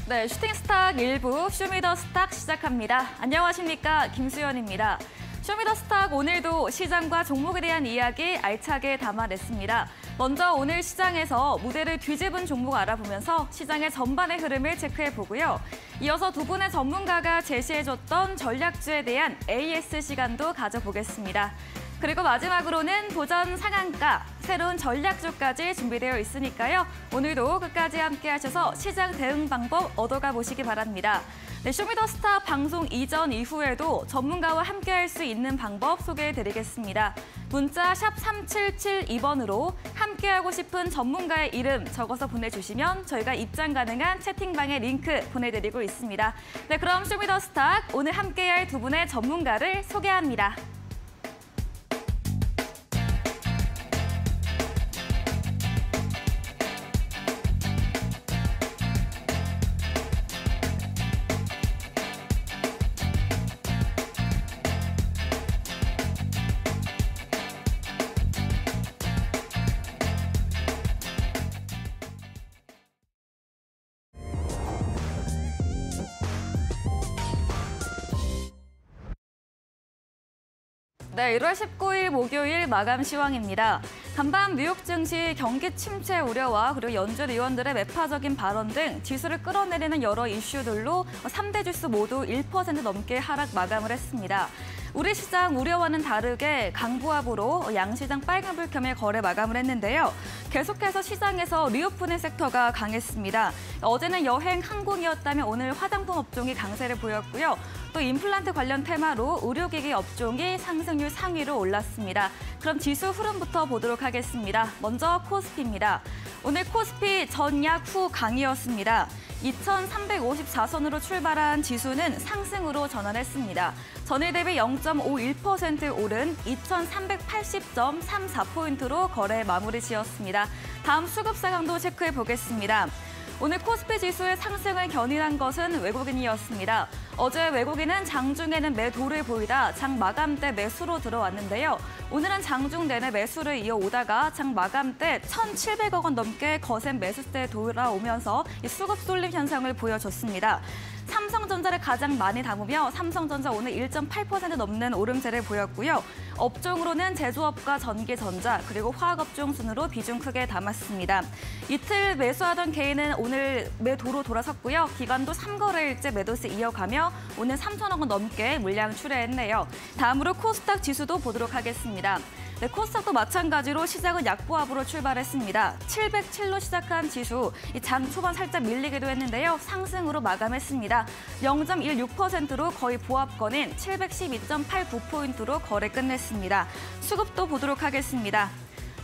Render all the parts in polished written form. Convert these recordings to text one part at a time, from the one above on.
네, 슈팅스탁 1부 쇼미더스탁 시작합니다. 안녕하십니까, 김수연입니다. 쇼미더스탁 오늘도 시장과 종목에 대한 이야기 알차게 담아냈습니다. 먼저 오늘 시장에서 무대를 뒤집은 종목 알아보면서 시장의 전반의 흐름을 체크해보고요. 이어서 두 분의 전문가가 제시해줬던 전략주에 대한 AS 시간도 가져보겠습니다. 그리고 마지막으로는 도전 상한가, 새로운 전략주까지 준비되어 있으니까요. 오늘도 끝까지 함께 하셔서 시장 대응 방법 얻어가 보시기 바랍니다. 네, 쇼미더스탁 방송 이전 이후에도 전문가와 함께할 수 있는 방법 소개해드리겠습니다. 문자 샵 3772번으로 함께하고 싶은 전문가의 이름 적어서 보내주시면 저희가 입장 가능한 채팅방에 링크 보내드리고 있습니다. 네, 그럼 쇼미더스탁 오늘 함께할 두 분의 전문가를 소개합니다. 네, 1월 19일 목요일 마감 시황입니다. 간밤 뉴욕 증시 경기 침체 우려와 그리고 연준 의원들의 매파적인 발언 등 지수를 끌어내리는 여러 이슈들로 3대 지수 모두 1% 넘게 하락 마감을 했습니다. 우리 시장 우려와는 다르게 강보합으로 양시장 빨간불 켬의 거래 마감을 했는데요. 계속해서 시장에서 리오프닝 섹터가 강했습니다. 어제는 여행, 항공이었다면 오늘 화장품 업종이 강세를 보였고요. 또 임플란트 관련 테마로 의료기기 업종이 상승률 상위로 올랐습니다. 그럼 지수 흐름부터 보도록 하겠습니다. 먼저 코스피입니다. 오늘 코스피 전약 후 강이었습니다. 2,354선으로 출발한 지수는 상승으로 전환했습니다. 전일 대비 0.51% 오른 2,380.34포인트로 거래 마무리 지었습니다. 다음 수급 상황도 체크해 보겠습니다. 오늘 코스피 지수의 상승을 견인한 것은 외국인이었습니다. 어제 외국인은 장중에는 매도를 보이다 장 마감 때 매수로 들어왔는데요. 오늘은 장중 내내 매수를 이어오다가 장 마감 때 1,700억 원 넘게 거센 매수세에 돌아오면서 수급 쏠림 현상을 보여줬습니다. 삼성전자를 가장 많이 담으며 삼성전자 오늘 1.8% 넘는 오름세를 보였고요. 업종으로는 제조업과 전기전자 그리고 화학업종 순으로 비중 크게 담았습니다. 이틀 매수하던 개인은 오늘 매도로 돌아섰고요. 기관도 3거래일째 매도세 이어가며 오늘 3천억 원 넘게 물량 출회했네요. 다음으로 코스닥 지수도 보도록 하겠습니다. 네, 코스닥도 마찬가지로 시작은 약보합으로 출발했습니다. 707로 시작한 지수, 장 초반 살짝 밀리기도 했는데요. 상승으로 마감했습니다. 0.16%로 거의 보합권인 712.89포인트로 거래 끝냈습니다. 수급도 보도록 하겠습니다.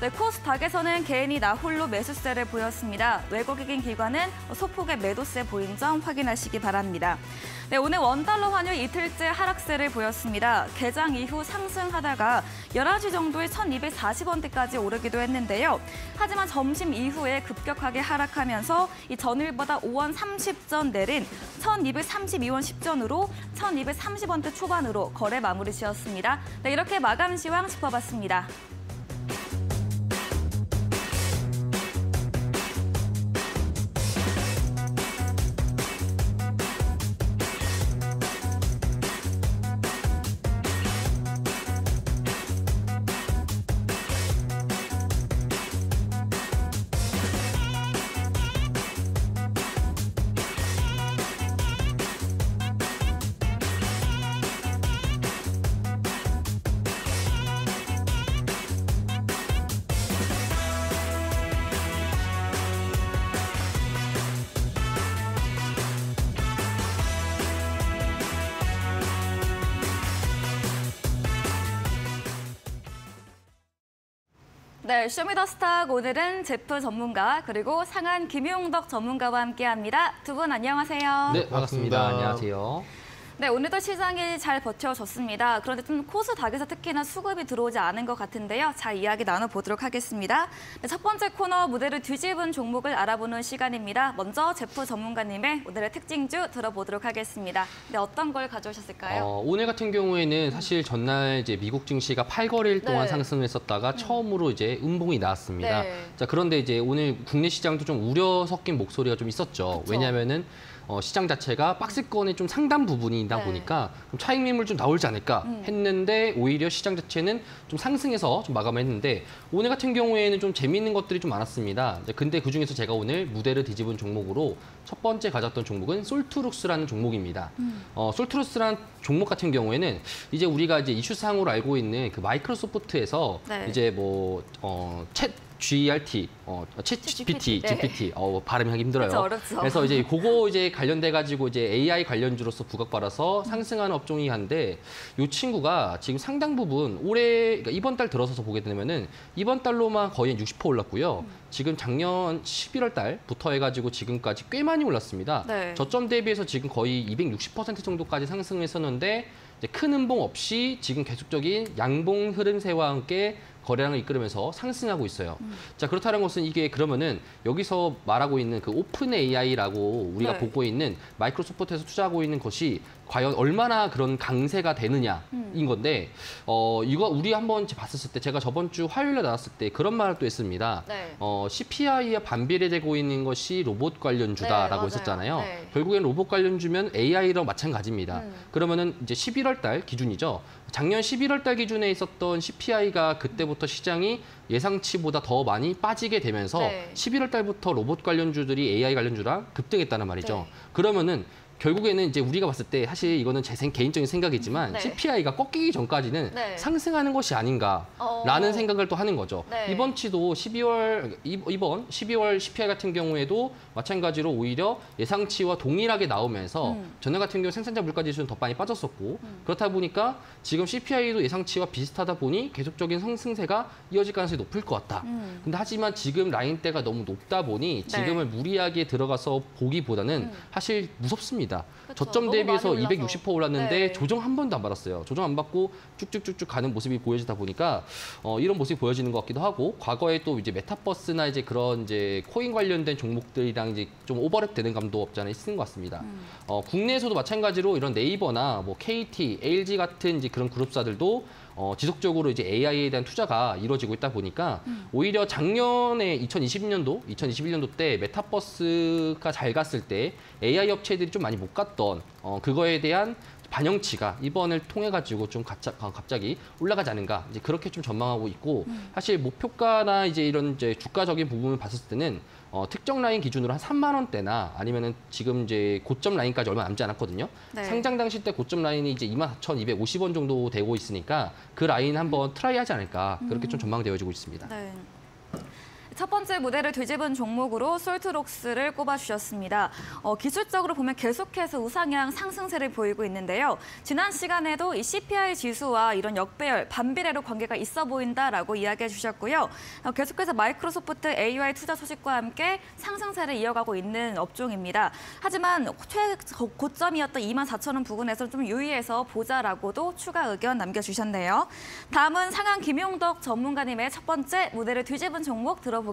네, 코스닥에서는 개인이 나홀로 매수세를 보였습니다. 외국인 기관은 소폭의 매도세 보인 점 확인하시기 바랍니다. 네, 오늘 원달러 환율 이틀째 하락세를 보였습니다. 개장 이후 상승하다가 11시 정도에 1,240원대까지 오르기도 했는데요. 하지만 점심 이후에 급격하게 하락하면서 이 전일보다 5원 30전 내린 1,232원 10전으로 1,230원대 초반으로 거래 마무리 지었습니다. 네, 이렇게 마감 시황 짚어봤습니다. 네, 쇼미더스탁 오늘은 제프 전문가 그리고 상한 김용덕 전문가와 함께합니다. 두 분 안녕하세요. 네, 반갑습니다. 안녕하세요. 네, 오늘도 시장이 잘 버텨줬습니다. 그런데 좀 코스닥에서 특히나 수급이 들어오지 않은 것 같은데요. 잘 이야기 나눠보도록 하겠습니다. 네, 첫 번째 코너 무대를 뒤집은 종목을 알아보는 시간입니다. 먼저 제프 전문가님의 오늘의 특징주 들어보도록 하겠습니다. 네, 어떤 걸 가져오셨을까요? 오늘 같은 경우에는 사실 전날 이제 미국 증시가 8거래일 동안 네. 상승했었다가 처음으로 이제 음봉이 나왔습니다. 네. 자, 그런데 이제 오늘 국내 시장도 좀 우려 섞인 목소리가 좀 있었죠. 그쵸. 왜냐하면은 시장 자체가 박스권의 좀 상단 부분이다 네. 보니까 좀 차익 매물 좀 나오지 않을까 했는데 오히려 시장 자체는 좀 상승해서 좀 마감했는데 오늘 같은 경우에는 좀 재미있는 것들이 좀 많았습니다. 근데 그중에서 제가 오늘 무대를 뒤집은 종목으로 첫 번째 가졌던 종목은 솔트룩스라는 종목입니다. 솔트룩스라는 종목 같은 경우에는 이제 우리가 이제 이슈상으로 알고 있는 그 마이크로소프트에서 네. 이제 챗 GRT, 챗GPT, 네. GPT, 발음이 하기 힘들어요. 그쵸, 어렵죠. 그래서 이제 그거 이제 관련돼 가지고 이제 AI 관련주로서 부각받아서 상승하는 업종이 한데 이 친구가 지금 상당 부분 올해 그러니까 이번 달 들어서서 보게 되면은 이번 달로만 거의 60% 올랐고요. 지금 작년 11월 달부터 해가지고 지금까지 꽤 많이 올랐습니다. 네. 저점 대비해서 지금 거의 260% 정도까지 상승했었는데 이제 큰 음봉 없이 지금 계속적인 양봉 흐름세와 함께 거래량을 이끌으면서 상승하고 있어요. 자, 그렇다는 것은 이게 그러면은 여기서 말하고 있는 그 오픈 AI라고 우리가 네. 보고 있는 마이크로소프트에서 투자하고 있는 것이 과연 얼마나 그런 강세가 되느냐인 건데 이거 우리 한번 봤었을 때 제가 저번 주 화요일에 나왔을 때 그런 말을 또 했습니다. 네. CPI에 반비례되고 있는 것이 로봇 관련주다라고 네, 맞아요. 했었잖아요. 네. 결국엔 로봇 관련주면 AI랑 마찬가지입니다. 그러면은 이제 11월 달 기준이죠. 작년 11월 달 기준에 있었던 CPI가 그때부터 시장이 예상치보다 더 많이 빠지게 되면서 네. 11월 달부터 로봇 관련주들이 AI 관련주랑 급등했다는 말이죠. 네. 그러면은 결국에는 이제 우리가 봤을 때 사실 이거는 제 개인적인 생각이지만 네. CPI가 꺾이기 전까지는 네. 상승하는 것이 아닌가라는 생각을 또 하는 거죠. 네. 이번 12월 CPI 같은 경우에도 마찬가지로 오히려 예상치와 동일하게 나오면서 전년 같은 경우 생산자 물가 지수는 더 많이 빠졌었고 그렇다 보니까 지금 CPI도 예상치와 비슷하다 보니 계속적인 상승세가 이어질 가능성이 높을 것 같다. 근데 하지만 지금 라인대가 너무 높다 보니 지금을 무리하게 들어가서 보기보다는 사실 무섭습니다. 그쵸. 저점 너무 대비해서 많이 올라서. 260% 올랐는데 네. 조정 한 번도 안 받았어요. 조정 안 받고 쭉쭉쭉쭉 가는 모습이 보여지다 보니까 이런 모습이 보여지는 것 같기도 하고 과거에 또 이제 메타버스나 이제 그런 이제 코인 관련된 종목들이랑 이제 좀 오버랩되는 감도 없지 않아 있는 것 같습니다. 국내에서도 마찬가지로 이런 네이버나 뭐 KT, LG 같은 이제 그런 그룹사들도 지속적으로 이제 AI에 대한 투자가 이루어지고 있다 보니까 오히려 작년에 2021년도 때 메타버스가 잘 갔을 때 AI 업체들이 좀 많이 못 갔던 그거에 대한 반영치가 이번을 통해 가지고 좀 갑자기 올라가지 않은가 이제 그렇게 좀 전망하고 있고 사실 목표가나 이제 이런 이제 주가적인 부분을 봤을 때는 특정 라인 기준으로 한 3만 원대나 아니면은 지금 이제 고점 라인까지 얼마 남지 않았거든요. 네. 상장 당시 때 고점 라인이 이제 24,250원 정도 되고 있으니까 그 라인 한번 트라이하지 않을까 그렇게 좀 전망되어지고 있습니다. 네. 첫 번째 무대를 뒤집은 종목으로 솔트룩스를 꼽아주셨습니다. 기술적으로 보면 계속해서 우상향 상승세를 보이고 있는데요. 지난 시간에도 이 CPI 지수와 이런 역배열, 반비례로 관계가 있어 보인다라고 이야기해 주셨고요. 계속해서 마이크로소프트 AI 투자 소식과 함께 상승세를 이어가고 있는 업종입니다. 하지만 최고점이었던 24,000원 부근에서 좀 유의해서 보자라고도 추가 의견 남겨주셨네요. 다음은 상한 김용덕 전문가님의 첫 번째 무대를 뒤집은 종목 들어보겠습니다.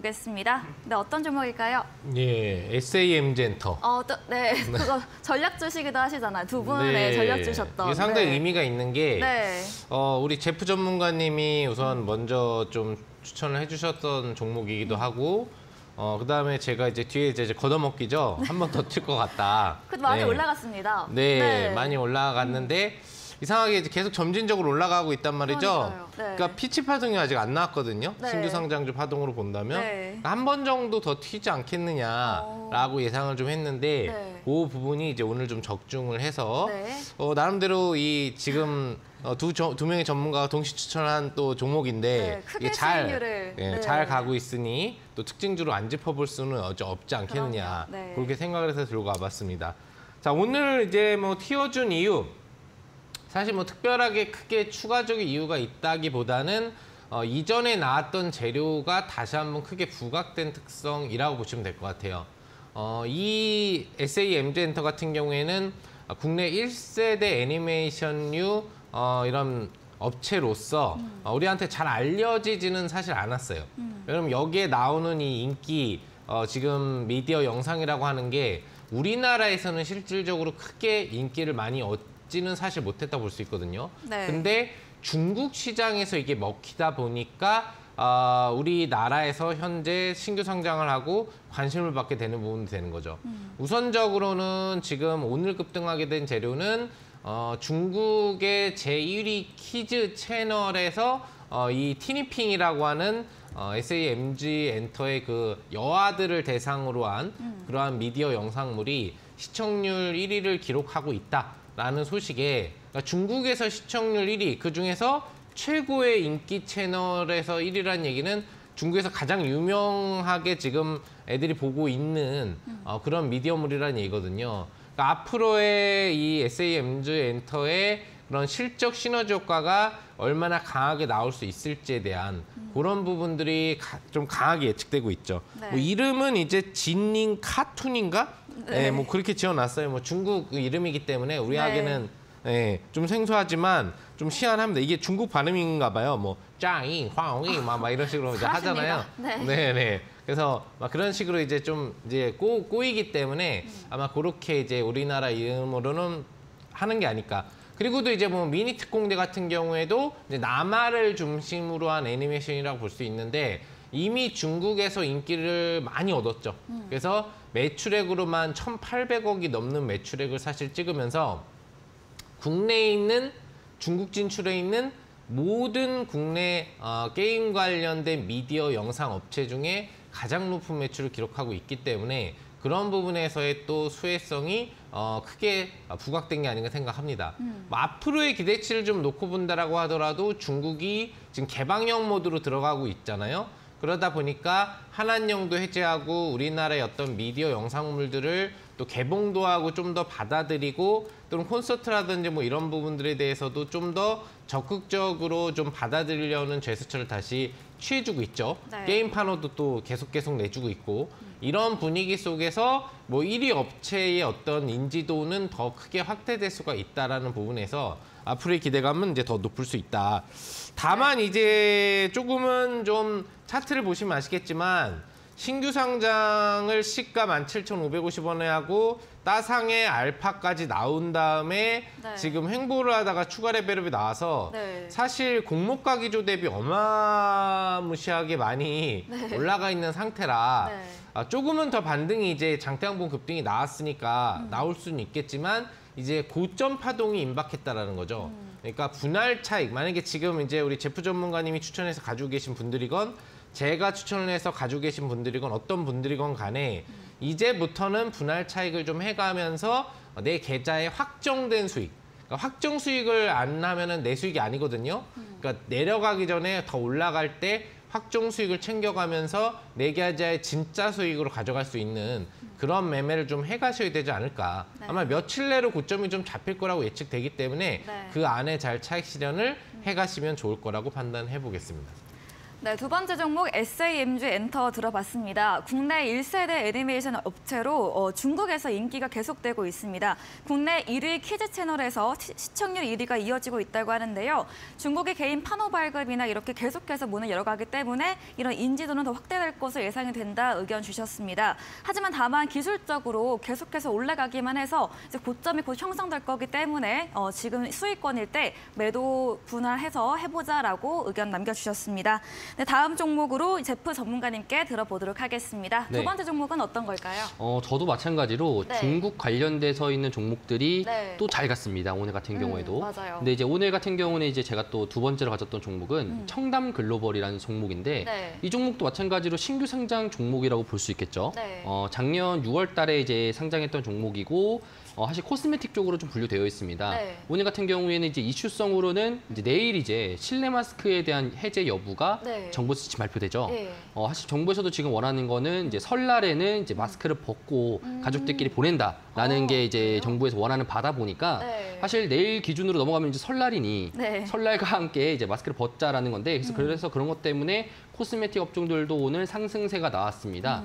네, 어떤 종목일까요? 예, SAM젠터. 네, 그거 전략 주시기도 하시잖아요. 두 분의 전략 주셨던. 이게 상당히 네. 의미가 있는 게 네. 우리 제프 전문가님이 우선 먼저 좀 추천을 해주셨던 종목이기도 하고 그다음에 제가 이제 뒤에 이제 걷어먹기죠. 한 번 더 튈 것 같다. 그 많이 네. 올라갔습니다. 네, 많이 올라갔는데 이상하게 이제 계속 점진적으로 올라가고 있단 말이죠. 그러니까요. 네. 그러니까 피치 파동이 아직 안 나왔거든요. 네. 신규 상장주 파동으로 본다면 네. 한 번 정도 더 튀지 않겠느냐라고 예상을 좀 했는데 네. 그 부분이 이제 오늘 좀 적중을 해서 네. 나름대로 이 지금 두 명의 전문가가 동시 추천한 또 종목인데 네, 크게 이게 잘, 수익률을. 예, 네. 잘 가고 있으니 또 특징주로 안 짚어볼 수는 없지 않겠느냐. 그럼요. 네. 그렇게 생각을 해서 들고 와봤습니다. 자, 오늘 이제 뭐 튀어준 이유 사실 뭐 특별하게 크게 추가적인 이유가 있다기보다는 이전에 나왔던 재료가 다시 한번 크게 부각된 특성이라고 보시면 될 것 같아요. 이 SAM젠터 같은 경우에는 국내 1세대 애니메이션류 이런 업체로서 우리한테 잘 알려지지는 사실 않았어요. 왜냐면 여기에 나오는 이 인기 지금 미디어 영상이라고 하는 게 우리나라에서는 실질적으로 크게 인기를 많이 얻지는 사실 못했다 볼 수 있거든요. 네. 근데 중국 시장에서 이게 먹히다 보니까 우리나라에서 현재 신규 상장을 하고 관심을 받게 되는 부분이 되는 거죠. 우선적으로는 지금 오늘 급등하게 된 재료는 중국의 제1위 키즈 채널에서 이 티니핑이라고 하는 SAMG 엔터의 그 여아들을 대상으로 한 그러한 미디어 영상물이 시청률 1위를 기록하고 있다라는 소식에 그러니까 중국에서 시청률 1위, 그중에서 최고의 인기 채널에서 1위라는 얘기는 중국에서 가장 유명하게 지금 애들이 보고 있는 그런 미디어물이라는 얘기거든요. 그러니까 앞으로의 이 SAMG 엔터의 그런 실적 시너지 효과가 얼마나 강하게 나올 수 있을지에 대한 그런 부분들이 좀 강하게 예측되고 있죠. 네. 뭐 이름은 이제 진닝 카툰인가? 네. 네, 뭐 그렇게 지어놨어요. 뭐 중국 이름이기 때문에 우리에게는 네, 좀 생소하지만 좀 희한합니다. 이게 중국 발음인가 봐요. 뭐 짜잉, 황잉 막 이런 식으로 이제 하잖아요. 네. 그래서 막 그런 식으로 이제 좀 이제 꼬이기 때문에 아마 그렇게 이제 우리나라 이름으로는 하는 게 아닐까. 그리고도 이제 뭐 미니 특공대 같은 경우에도 이제 남아를 중심으로 한 애니메이션이라고 볼 수 있는데 이미 중국에서 인기를 많이 얻었죠. 그래서 매출액으로만 1,800억이 넘는 매출액을 사실 찍으면서 국내에 있는 중국 진출해 있는 모든 국내 게임 관련된 미디어 영상 업체 중에 가장 높은 매출을 기록하고 있기 때문에 그런 부분에서의 또 수혜성이 크게 부각된 게 아닌가 생각합니다. 뭐 앞으로의 기대치를 좀 놓고 본다라고 하더라도 중국이 지금 개방형 모드로 들어가고 있잖아요. 그러다 보니까 한한령도 해제하고 우리나라의 어떤 미디어 영상물들을 또 개봉도 하고 좀 더 받아들이고 또는 콘서트라든지 뭐 이런 부분들에 대해서도 좀 더 적극적으로 좀 받아들이려는 제스처를 다시 취해주고 있죠. 네. 게임 판호도 또 계속 내주고 있고 이런 분위기 속에서 뭐 1위 업체의 어떤 인지도는 더 크게 확대될 수가 있다라는 부분에서 앞으로의 기대감은 이제 더 높을 수 있다. 다만 이제 조금은 좀 차트를 보시면 아시겠지만 신규 상장을 시가 17,550원에 하고 따상의 알파까지 나온 다음에 네. 지금 횡보를 하다가 추가 레벨업이 나와서 네. 사실 공모가 기조 대비 어마무시하게 많이 올라가 있는 상태라 네. 조금은 더 반등이 이제 장대양봉 급등이 나왔으니까 나올 수는 있겠지만 이제 고점 파동이 임박했다라는 거죠. 그러니까 분할 차익, 만약에 지금 이제 우리 제프 전문가님이 추천해서 가지고 계신 분들이건 제가 추천을 해서 가지고 계신 분들이건 어떤 분들이건 간에 이제부터는 분할 차익을 좀 해가면서 내 계좌에 확정된 수익, 그러니까 확정 수익을 안 하면은 내 수익이 아니거든요. 그러니까 내려가기 전에 더 올라갈 때 확정 수익을 챙겨가면서 내 계좌에 진짜 수익으로 가져갈 수 있는 그런 매매를 좀 해가셔야 되지 않을까. 네. 아마 며칠 내로 고점이 좀 잡힐 거라고 예측되기 때문에 네. 그 안에 잘 차익 실현을 해가시면 좋을 거라고 판단해 보겠습니다. 네, 두 번째 종목 SAMG 엔터 들어봤습니다. 국내 1세대 애니메이션 업체로 중국에서 인기가 계속되고 있습니다. 국내 1위 키즈 채널에서 시청률 1위가 이어지고 있다고 하는데요. 중국의 개인 판호 발급이나 이렇게 계속해서 문을 열어가기 때문에 이런 인지도는 더 확대될 것으로 예상이 된다 의견 주셨습니다. 하지만 다만 기술적으로 계속해서 올라가기만 해서 이제 고점이 곧 형성될 거기 때문에 지금 수익권일 때 매도 분할해서 해보자라고 의견 남겨주셨습니다. 네, 다음 종목으로 제프 전문가님께 들어보도록 하겠습니다. 네. 두 번째 종목은 어떤 걸까요? 저도 마찬가지로 네. 중국 관련돼서 있는 종목들이 네. 또 잘 갔습니다. 오늘 같은 경우에도. 맞아요. 근데 이제 오늘 같은 경우는 이제 제가 또 두 번째로 가졌던 종목은 청담 글로벌이라는 종목인데 네. 이 종목도 마찬가지로 신규 상장 종목이라고 볼 수 있겠죠. 네. 작년 6월 달에 이제 상장했던 종목이고 사실 코스메틱 쪽으로 좀 분류되어 있습니다. 네. 오늘 같은 경우에는 이제 이슈성으로는 이제 내일 이제 실내 마스크에 대한 해제 여부가 네. 정부 수치 발표되죠. 네. 사실 정부에서도 지금 원하는 거는 이제 설날에는 이제 마스크를 벗고 가족들끼리 보낸다. 라는 게 이제 정부에서 원하는 바다 보니까 네. 사실 내일 기준으로 넘어가면 이제 설날이니 네. 설날과 함께 이제 마스크를 벗자라는 건데 그래서 그런 것 때문에 코스메틱 업종들도 오늘 상승세가 나왔습니다.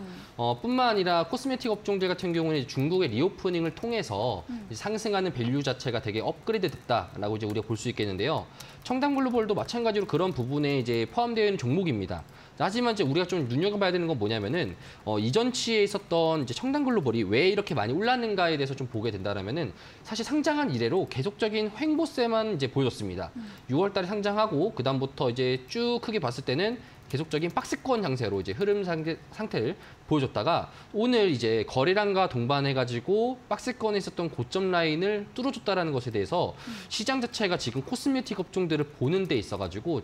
뿐만 아니라 코스메틱 업종들 같은 경우는 중국의 리오프닝을 통해서 이제 상승하는 밸류 자체가 되게 업그레이드 됐다라고 이제 우리가 볼 수 있겠는데요. 청담글로벌도 마찬가지로 그런 부분에 이제 포함되어 있는 종목입니다. 하지만 이제 우리가 좀 눈여겨봐야 되는 건 뭐냐면은 이전치에 있었던 이제 청담글로벌이 왜 이렇게 많이 올랐는가에 대해서 좀 보게 된다라면은 사실 상장한 이래로 계속적인 횡보세만 이제 보여줬습니다. 6월달에 상장하고 그 다음부터 이제 쭉 크게 봤을 때는 계속적인 박스권 장세로 이제 흐름 상태를 보여줬다가 오늘 이제 거래량과 동반해가지고 박스권에 있었던 고점 라인을 뚫어줬다라는 것에 대해서 시장 자체가 지금 코스메틱 업종들을 보는 데 있어가지고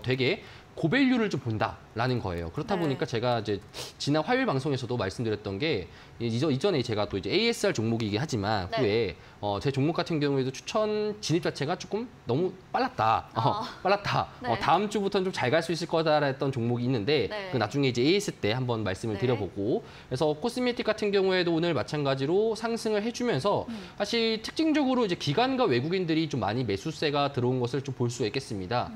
되게 고밸류를 좀 본다라는 거예요. 그렇다 보니까 제가 이제 지난 화요일 방송에서도 말씀드렸던 게 이전에 제가 또 이제 ASR 종목이긴 하지만 후에 제 종목 같은 경우에도 추천 진입 자체가 조금 너무 빨랐다. 빨랐다. 네. 다음 주부터는 좀 잘 갈 수 있을 거다라 했던 종목이 있는데 네. 그 나중에 이제 AS 때 한번 말씀을 드려보고 그래서 코스메틱 같은 경우에도 오늘 마찬가지로 상승을 해주면서 사실 특징적으로 이제 기관과 외국인들이 좀 많이 매수세가 들어온 것을 좀 볼 수가 있겠습니다.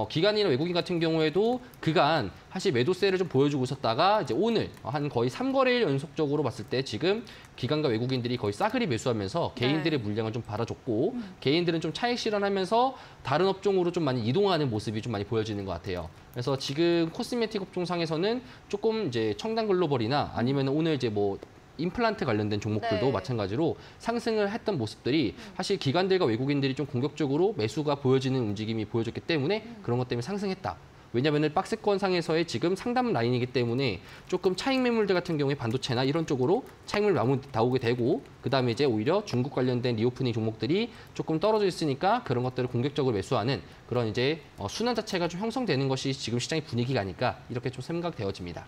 기관이나 외국인 같은 경우에도 그간 사실 매도세를 좀 보여주고 있었다가 이제 오늘 한 거의 3거래일 연속적으로 봤을 때 지금 기관과 외국인들이 거의 싸그리 매수하면서 개인들의 물량을 좀 받아줬고 개인들은 좀 차익 실현하면서 다른 업종으로 좀 많이 이동하는 모습이 좀 많이 보여지는 것 같아요. 그래서 지금 코스메틱 업종상에서는 조금 이제 청담글로벌이나 아니면 오늘 이제 뭐 임플란트 관련된 종목들도 마찬가지로 상승을 했던 모습들이 사실 기관들과 외국인들이 좀 공격적으로 매수가 보여지는 움직임이 보여졌기 때문에 그런 것 때문에 상승했다. 왜냐하면 박스권 상에서의 지금 상담 라인이기 때문에 조금 차익 매물들 같은 경우에 반도체나 이런 쪽으로 차익 매물 나오게 되고 그다음에 이제 오히려 중국 관련된 리오프닝 종목들이 조금 떨어져 있으니까 그런 것들을 공격적으로 매수하는 그런 이제 순환 자체가 좀 형성되는 것이 지금 시장의 분위기가 아닐까 이렇게 좀 생각되어집니다.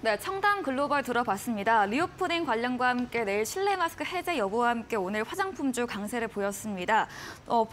네, 청담 글로벌 들어봤습니다. 리오프닝 관련과 함께 내일 실내 마스크 해제 여부와 함께 오늘 화장품주 강세를 보였습니다.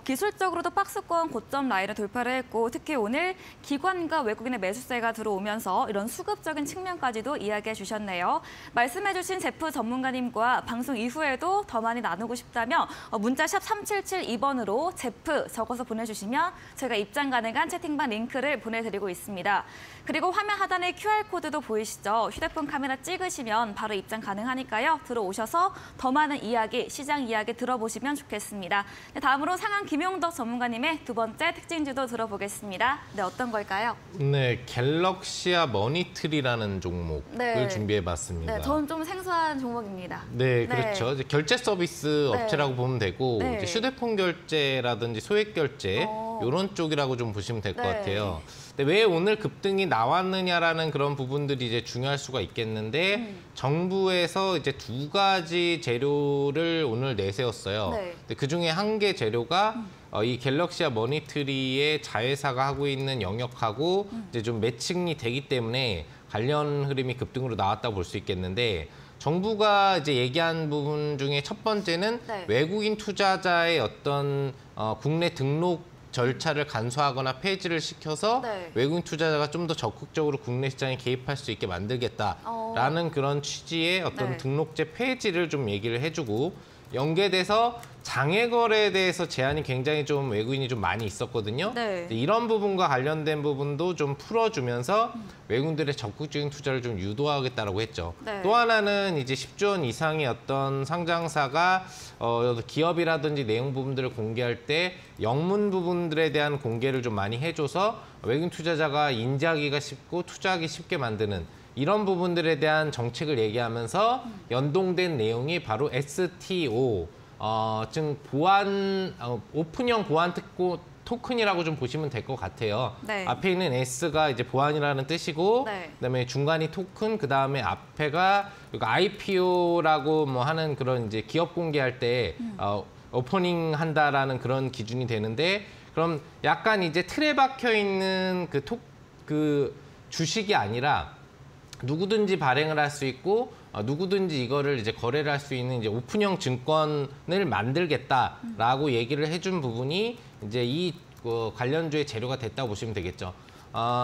기술적으로도 박스권 고점 라인을 돌파를 했고 특히 오늘 기관과 외국인의 매수세가 들어오면서 이런 수급적인 측면까지도 이야기해 주셨네요. 말씀해 주신 제프 전문가님과 방송 이후에도 더 많이 나누고 싶다면 문자샵 3772번으로 제프 적어서 보내주시면 저희가 입장 가능한 채팅방 링크를 보내드리고 있습니다. 그리고 화면 하단에 QR코드도 보이시죠? 휴대폰 카메라 찍으시면 바로 입장 가능하니까요. 들어오셔서 더 많은 이야기, 시장 이야기 들어보시면 좋겠습니다. 네, 다음으로 상한 김용덕 전문가님의 두 번째 특징주도 들어보겠습니다. 네, 어떤 걸까요? 네, 갤럭시아 머니트리라는 종목을 준비해봤습니다. 네, 저는 좀 생소한 종목입니다. 네, 그렇죠. 이제 결제 서비스 업체라고 보면 되고 이제 휴대폰 결제라든지 소액 결제 이런 쪽이라고 좀 보시면 될 것 같아요. 근데 왜 오늘 급등이 나왔느냐라는 그런 부분들이 이제 중요할 수가 있겠는데 정부에서 이제 두 가지 재료를 오늘 내세웠어요. 근데 그 중에 한 개 재료가 이 갤럭시아 머니트리의 자회사가 하고 있는 영역하고 이제 좀 매칭이 되기 때문에 관련 흐름이 급등으로 나왔다고 볼 수 있겠는데 정부가 이제 얘기한 부분 중에 첫 번째는 외국인 투자자의 어떤 국내 등록 절차를 간소화하거나 폐지를 시켜서 외국인 투자자가 좀 더 적극적으로 국내 시장에 개입할 수 있게 만들겠다라는 그런 취지의 어떤 등록제 폐지를 좀 얘기를 해주고 연계돼서 장외 거래에 대해서 제한이 굉장히 좀 외국인이 좀 많이 있었거든요. 이런 부분과 관련된 부분도 좀 풀어주면서 외국인들의 적극적인 투자를 좀 유도하겠다라고 했죠. 또 하나는 이제 10조 원 이상의 어떤 상장사가 기업이라든지 내용 부분들을 공개할 때 영문 부분들에 대한 공개를 좀 많이 해줘서 외국인 투자자가 인지하기가 쉽고 투자하기 쉽게 만드는 이런 부분들에 대한 정책을 얘기하면서 연동된 내용이 바로 STO, 즉 오픈형 보안 토큰이라고 좀 보시면 될 것 같아요. 앞에 있는 S가 이제 보안이라는 뜻이고, 그다음에 중간이 토큰, 그다음에 앞에가 IPO라고 뭐 하는 그런 이제 기업 공개할 때 오퍼닝 한다라는 그런 기준이 되는데, 그럼 약간 이제 틀에 박혀 있는 그 주식이 아니라 누구든지 발행을 할 수 있고 누구든지 이거를 이제 거래를 할 수 있는 이제 오픈형 증권을 만들겠다라고 얘기를 해준 부분이 이제 이 관련주의 재료가 됐다고 보시면 되겠죠.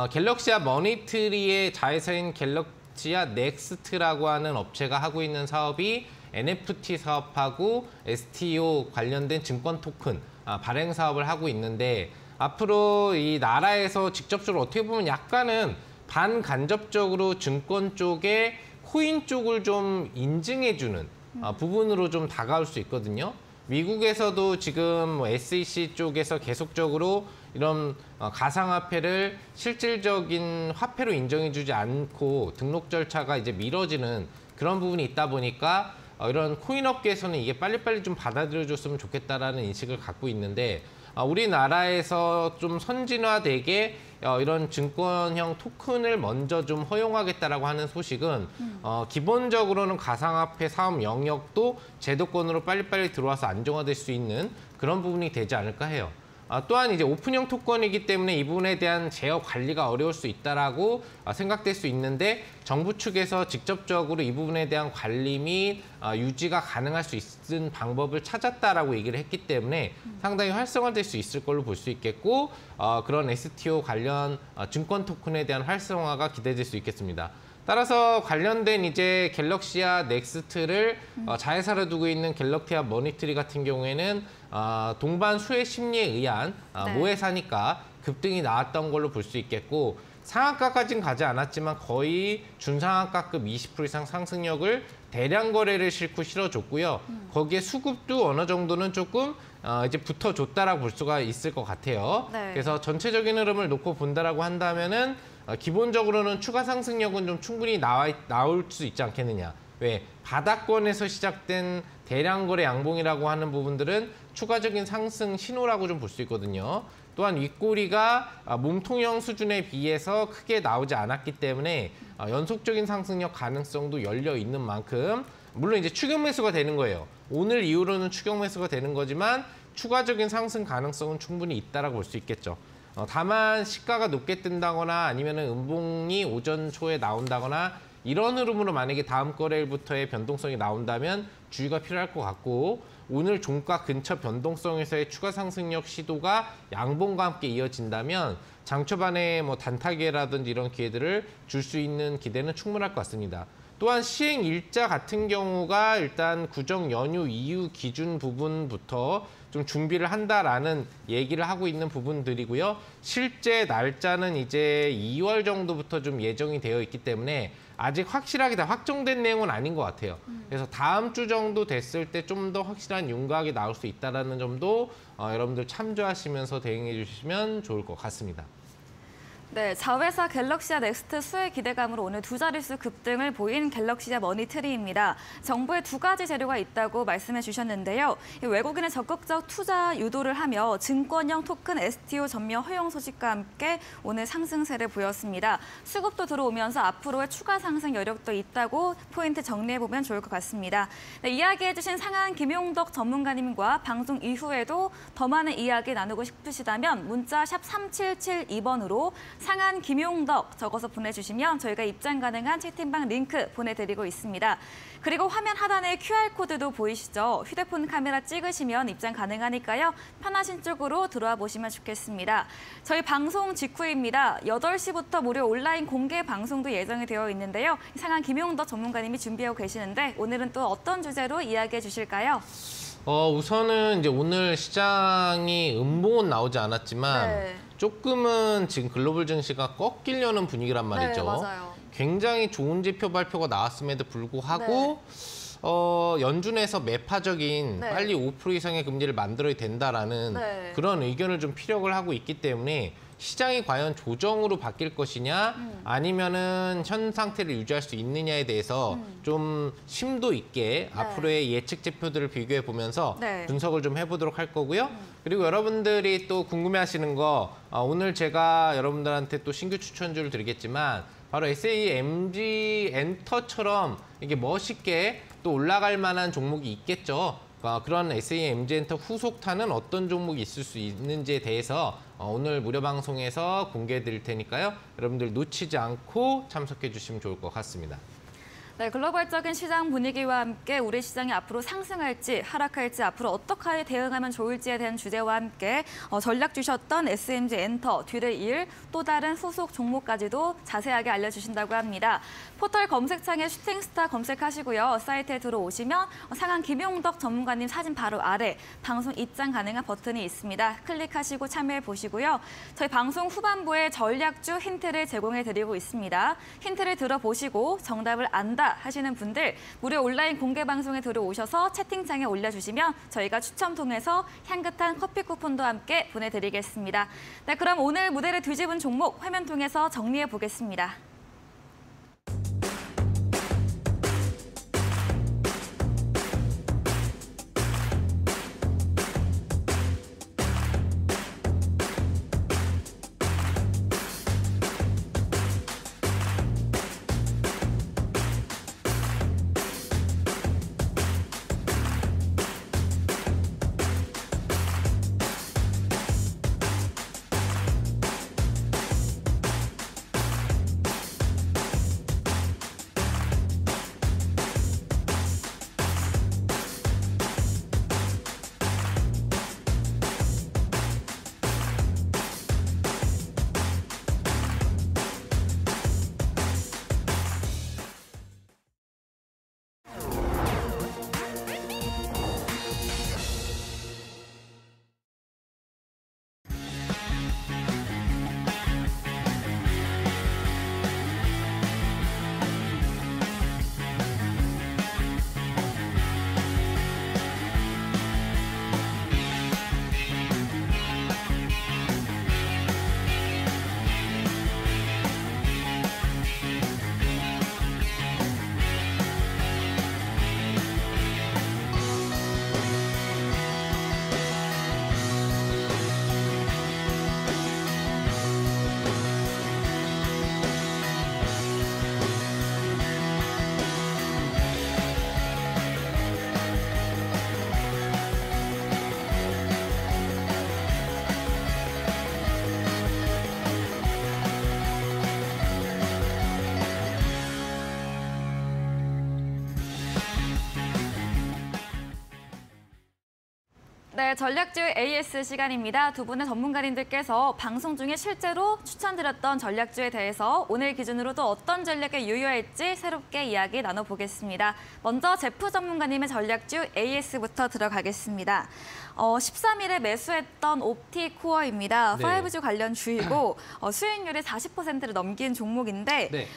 갤럭시아 머니트리의 자회사인 갤럭시아 넥스트라고 하는 업체가 하고 있는 사업이 NFT 사업하고 STO 관련된 증권 토큰 발행 사업을 하고 있는데 앞으로 이 나라에서 직접적으로 어떻게 보면 약간은 반간접적으로 증권 쪽에 코인 쪽을 좀 인증해주는 부분으로 좀 다가올 수 있거든요. 미국에서도 지금 뭐 SEC 쪽에서 계속적으로 이런 가상화폐를 실질적인 화폐로 인정해주지 않고 등록 절차가 이제 미뤄지는 그런 부분이 있다 보니까 이런 코인 업계에서는 이게 빨리빨리 좀 받아들여줬으면 좋겠다라는 인식을 갖고 있는데 우리나라에서 좀 선진화되게 이런 증권형 토큰을 먼저 좀 허용하겠다라고 하는 소식은 기본적으로는 가상화폐 사업 영역도 제도권으로 빨리빨리 들어와서 안정화될 수 있는 그런 부분이 되지 않을까 해요. 또한 이제 오픈형 토큰이기 때문에 이 부분에 대한 제어 관리가 어려울 수 있다라고 생각될 수 있는데 정부 측에서 직접적으로 이 부분에 대한 관리 및 유지가 가능할 수 있는 방법을 찾았다라고 얘기를 했기 때문에 상당히 활성화될 수 있을 걸로 볼 수 있겠고 그런 STO 관련 증권 토큰에 대한 활성화가 기대될 수 있겠습니다. 따라서 관련된 이제 갤럭시아 넥스트를 자회사로 두고 있는 갤럭티아 머니트리 같은 경우에는 동반 수혜 심리에 의한 모회사니까 급등이 나왔던 걸로 볼 수 있겠고 상한가까지는 가지 않았지만 거의 준상한가급 20% 이상 상승력을 대량 거래를 싣고 실어줬고요. 거기에 수급도 어느 정도는 조금 이제 붙어줬다라고 볼 수가 있을 것 같아요. 네. 그래서 전체적인 흐름을 놓고 본다라고 한다면은 기본적으로는 추가 상승력은 좀 충분히 나올 수 있지 않겠느냐. 왜? 바닥권에서 시작된 대량 거래 양봉이라고 하는 부분들은 추가적인 상승 신호라고 좀 볼 수 있거든요. 또한 윗꼬리가 몸통형 수준에 비해서 크게 나오지 않았기 때문에 연속적인 상승력 가능성도 열려 있는 만큼 물론 이제 추격 매수가 되는 거예요. 오늘 이후로는 추격 매수가 되는 거지만 추가적인 상승 가능성은 충분히 있다라고 볼 수 있겠죠. 다만 시가가 높게 뜬다거나 아니면 음봉이 오전 초에 나온다거나 이런 흐름으로 만약에 다음 거래일부터의 변동성이 나온다면 주의가 필요할 것 같고 오늘 종가 근처 변동성에서의 추가 상승력 시도가 양봉과 함께 이어진다면 장 초반에 뭐 단타기회라든지 이런 기회들을 줄 수 있는 기대는 충분할 것 같습니다. 또한 시행 일자 같은 경우가 일단 구정 연휴 이후 기준 부분부터 좀 준비를 한다라는 얘기를 하고 있는 부분들이고요. 실제 날짜는 이제 2월 정도부터 좀 예정이 되어 있기 때문에 아직 확실하게 다 확정된 내용은 아닌 것 같아요. 그래서 다음 주 정도 됐을 때 좀 더 확실한 윤곽이 나올 수 있다는 점도 여러분들 참조하시면서 대응해 주시면 좋을 것 같습니다. 네, 자회사 갤럭시아 넥스트 수혜 기대감으로 오늘 두 자릿수 급등을 보인 갤럭시아 머니트리입니다. 정부의 두 가지 재료가 있다고 말씀해 주셨는데요. 외국인의 적극적 투자 유도를 하며 증권형 토큰 STO 전면 허용 소식과 함께 오늘 상승세를 보였습니다. 수급도 들어오면서 앞으로의 추가 상승 여력도 있다고 포인트 정리해보면 좋을 것 같습니다. 네, 이야기해 주신 상한 김용덕 전문가님과 방송 이후에도 더 많은 이야기 나누고 싶으시다면 문자 샵 3772번으로 상한 김용덕 적어서 보내주시면 저희가 입장 가능한 채팅방 링크 보내드리고 있습니다. 그리고 화면 하단에 QR코드도 보이시죠? 휴대폰 카메라 찍으시면 입장 가능하니까요. 편하신 쪽으로 들어와 보시면 좋겠습니다. 저희 방송 직후입니다. 8시부터 무료 온라인 공개 방송도 예정이 되어 있는데요. 상한 김용덕 전문가님이 준비하고 계시는데 오늘은 또 어떤 주제로 이야기해 주실까요? 우선은 이제 오늘 시장이 음봉은 나오지 않았지만 네. 조금은 지금 글로벌 증시가 꺾이려는 분위기란 말이죠. 네, 맞아요. 굉장히 좋은 지표 발표가 나왔음에도 불구하고 연준에서 매파적인 네. 빨리 5% 이상의 금리를 만들어야 된다라는 네. 그런 의견을 좀 피력을 하고 있기 때문에 시장이 과연 조정으로 바뀔 것이냐 아니면은 현 상태를 유지할 수 있느냐에 대해서 좀 심도 있게 앞으로의 예측 지표들을 비교해 보면서 네. 분석을 좀 해보도록 할 거고요. 그리고 여러분들이 또 궁금해하시는 거 오늘 제가 여러분들한테 또 신규 추천주를 드리겠지만 바로 SAMG 엔터처럼 이게 멋있게 또 올라갈 만한 종목이 있겠죠. 그런 SAMG 엔터 후속타는 어떤 종목이 있을 수 있는지에 대해서 오늘 무료 방송에서 공개해 드릴 테니까요. 여러분들 놓치지 않고 참석해 주시면 좋을 것 같습니다. 네, 글로벌적인 시장 분위기와 함께 우리 시장이 앞으로 상승할지 하락할지 앞으로 어떻게 대응하면 좋을지에 대한 주제와 함께 전략 주셨던 SMG 엔터 뒤를 이을 또 다른 후속 종목까지도 자세하게 알려주신다고 합니다. 포털 검색창에 슈팅스타 검색하시고요. 사이트에 들어오시면 상한 김용덕 전문가님 사진 바로 아래 방송 입장 가능한 버튼이 있습니다. 클릭하시고 참여해 보시고요. 저희 방송 후반부에 전략주 힌트를 제공해 드리고 있습니다. 힌트를 들어보시고 정답을 안다 하시는 분들 무료 온라인 공개 방송에 들어오셔서 채팅창에 올려주시면 저희가 추첨 통해서 향긋한 커피 쿠폰도 함께 보내드리겠습니다. 네, 그럼 오늘 무대를 뒤집은 종목 화면 통해서 정리해 보겠습니다. 네, 전략주 AS 시간입니다. 두 분의 전문가님들께서 방송 중에 실제로 추천드렸던 전략주에 대해서 오늘 기준으로 또 어떤 전략에 유효할지 새롭게 이야기 나눠보겠습니다. 먼저 제프 전문가님의 전략주 AS부터 들어가겠습니다. 13일에 매수했던 옵티코어입니다. 네. 5G 관련 주이고 수익률이 40%를 넘긴 종목인데 네.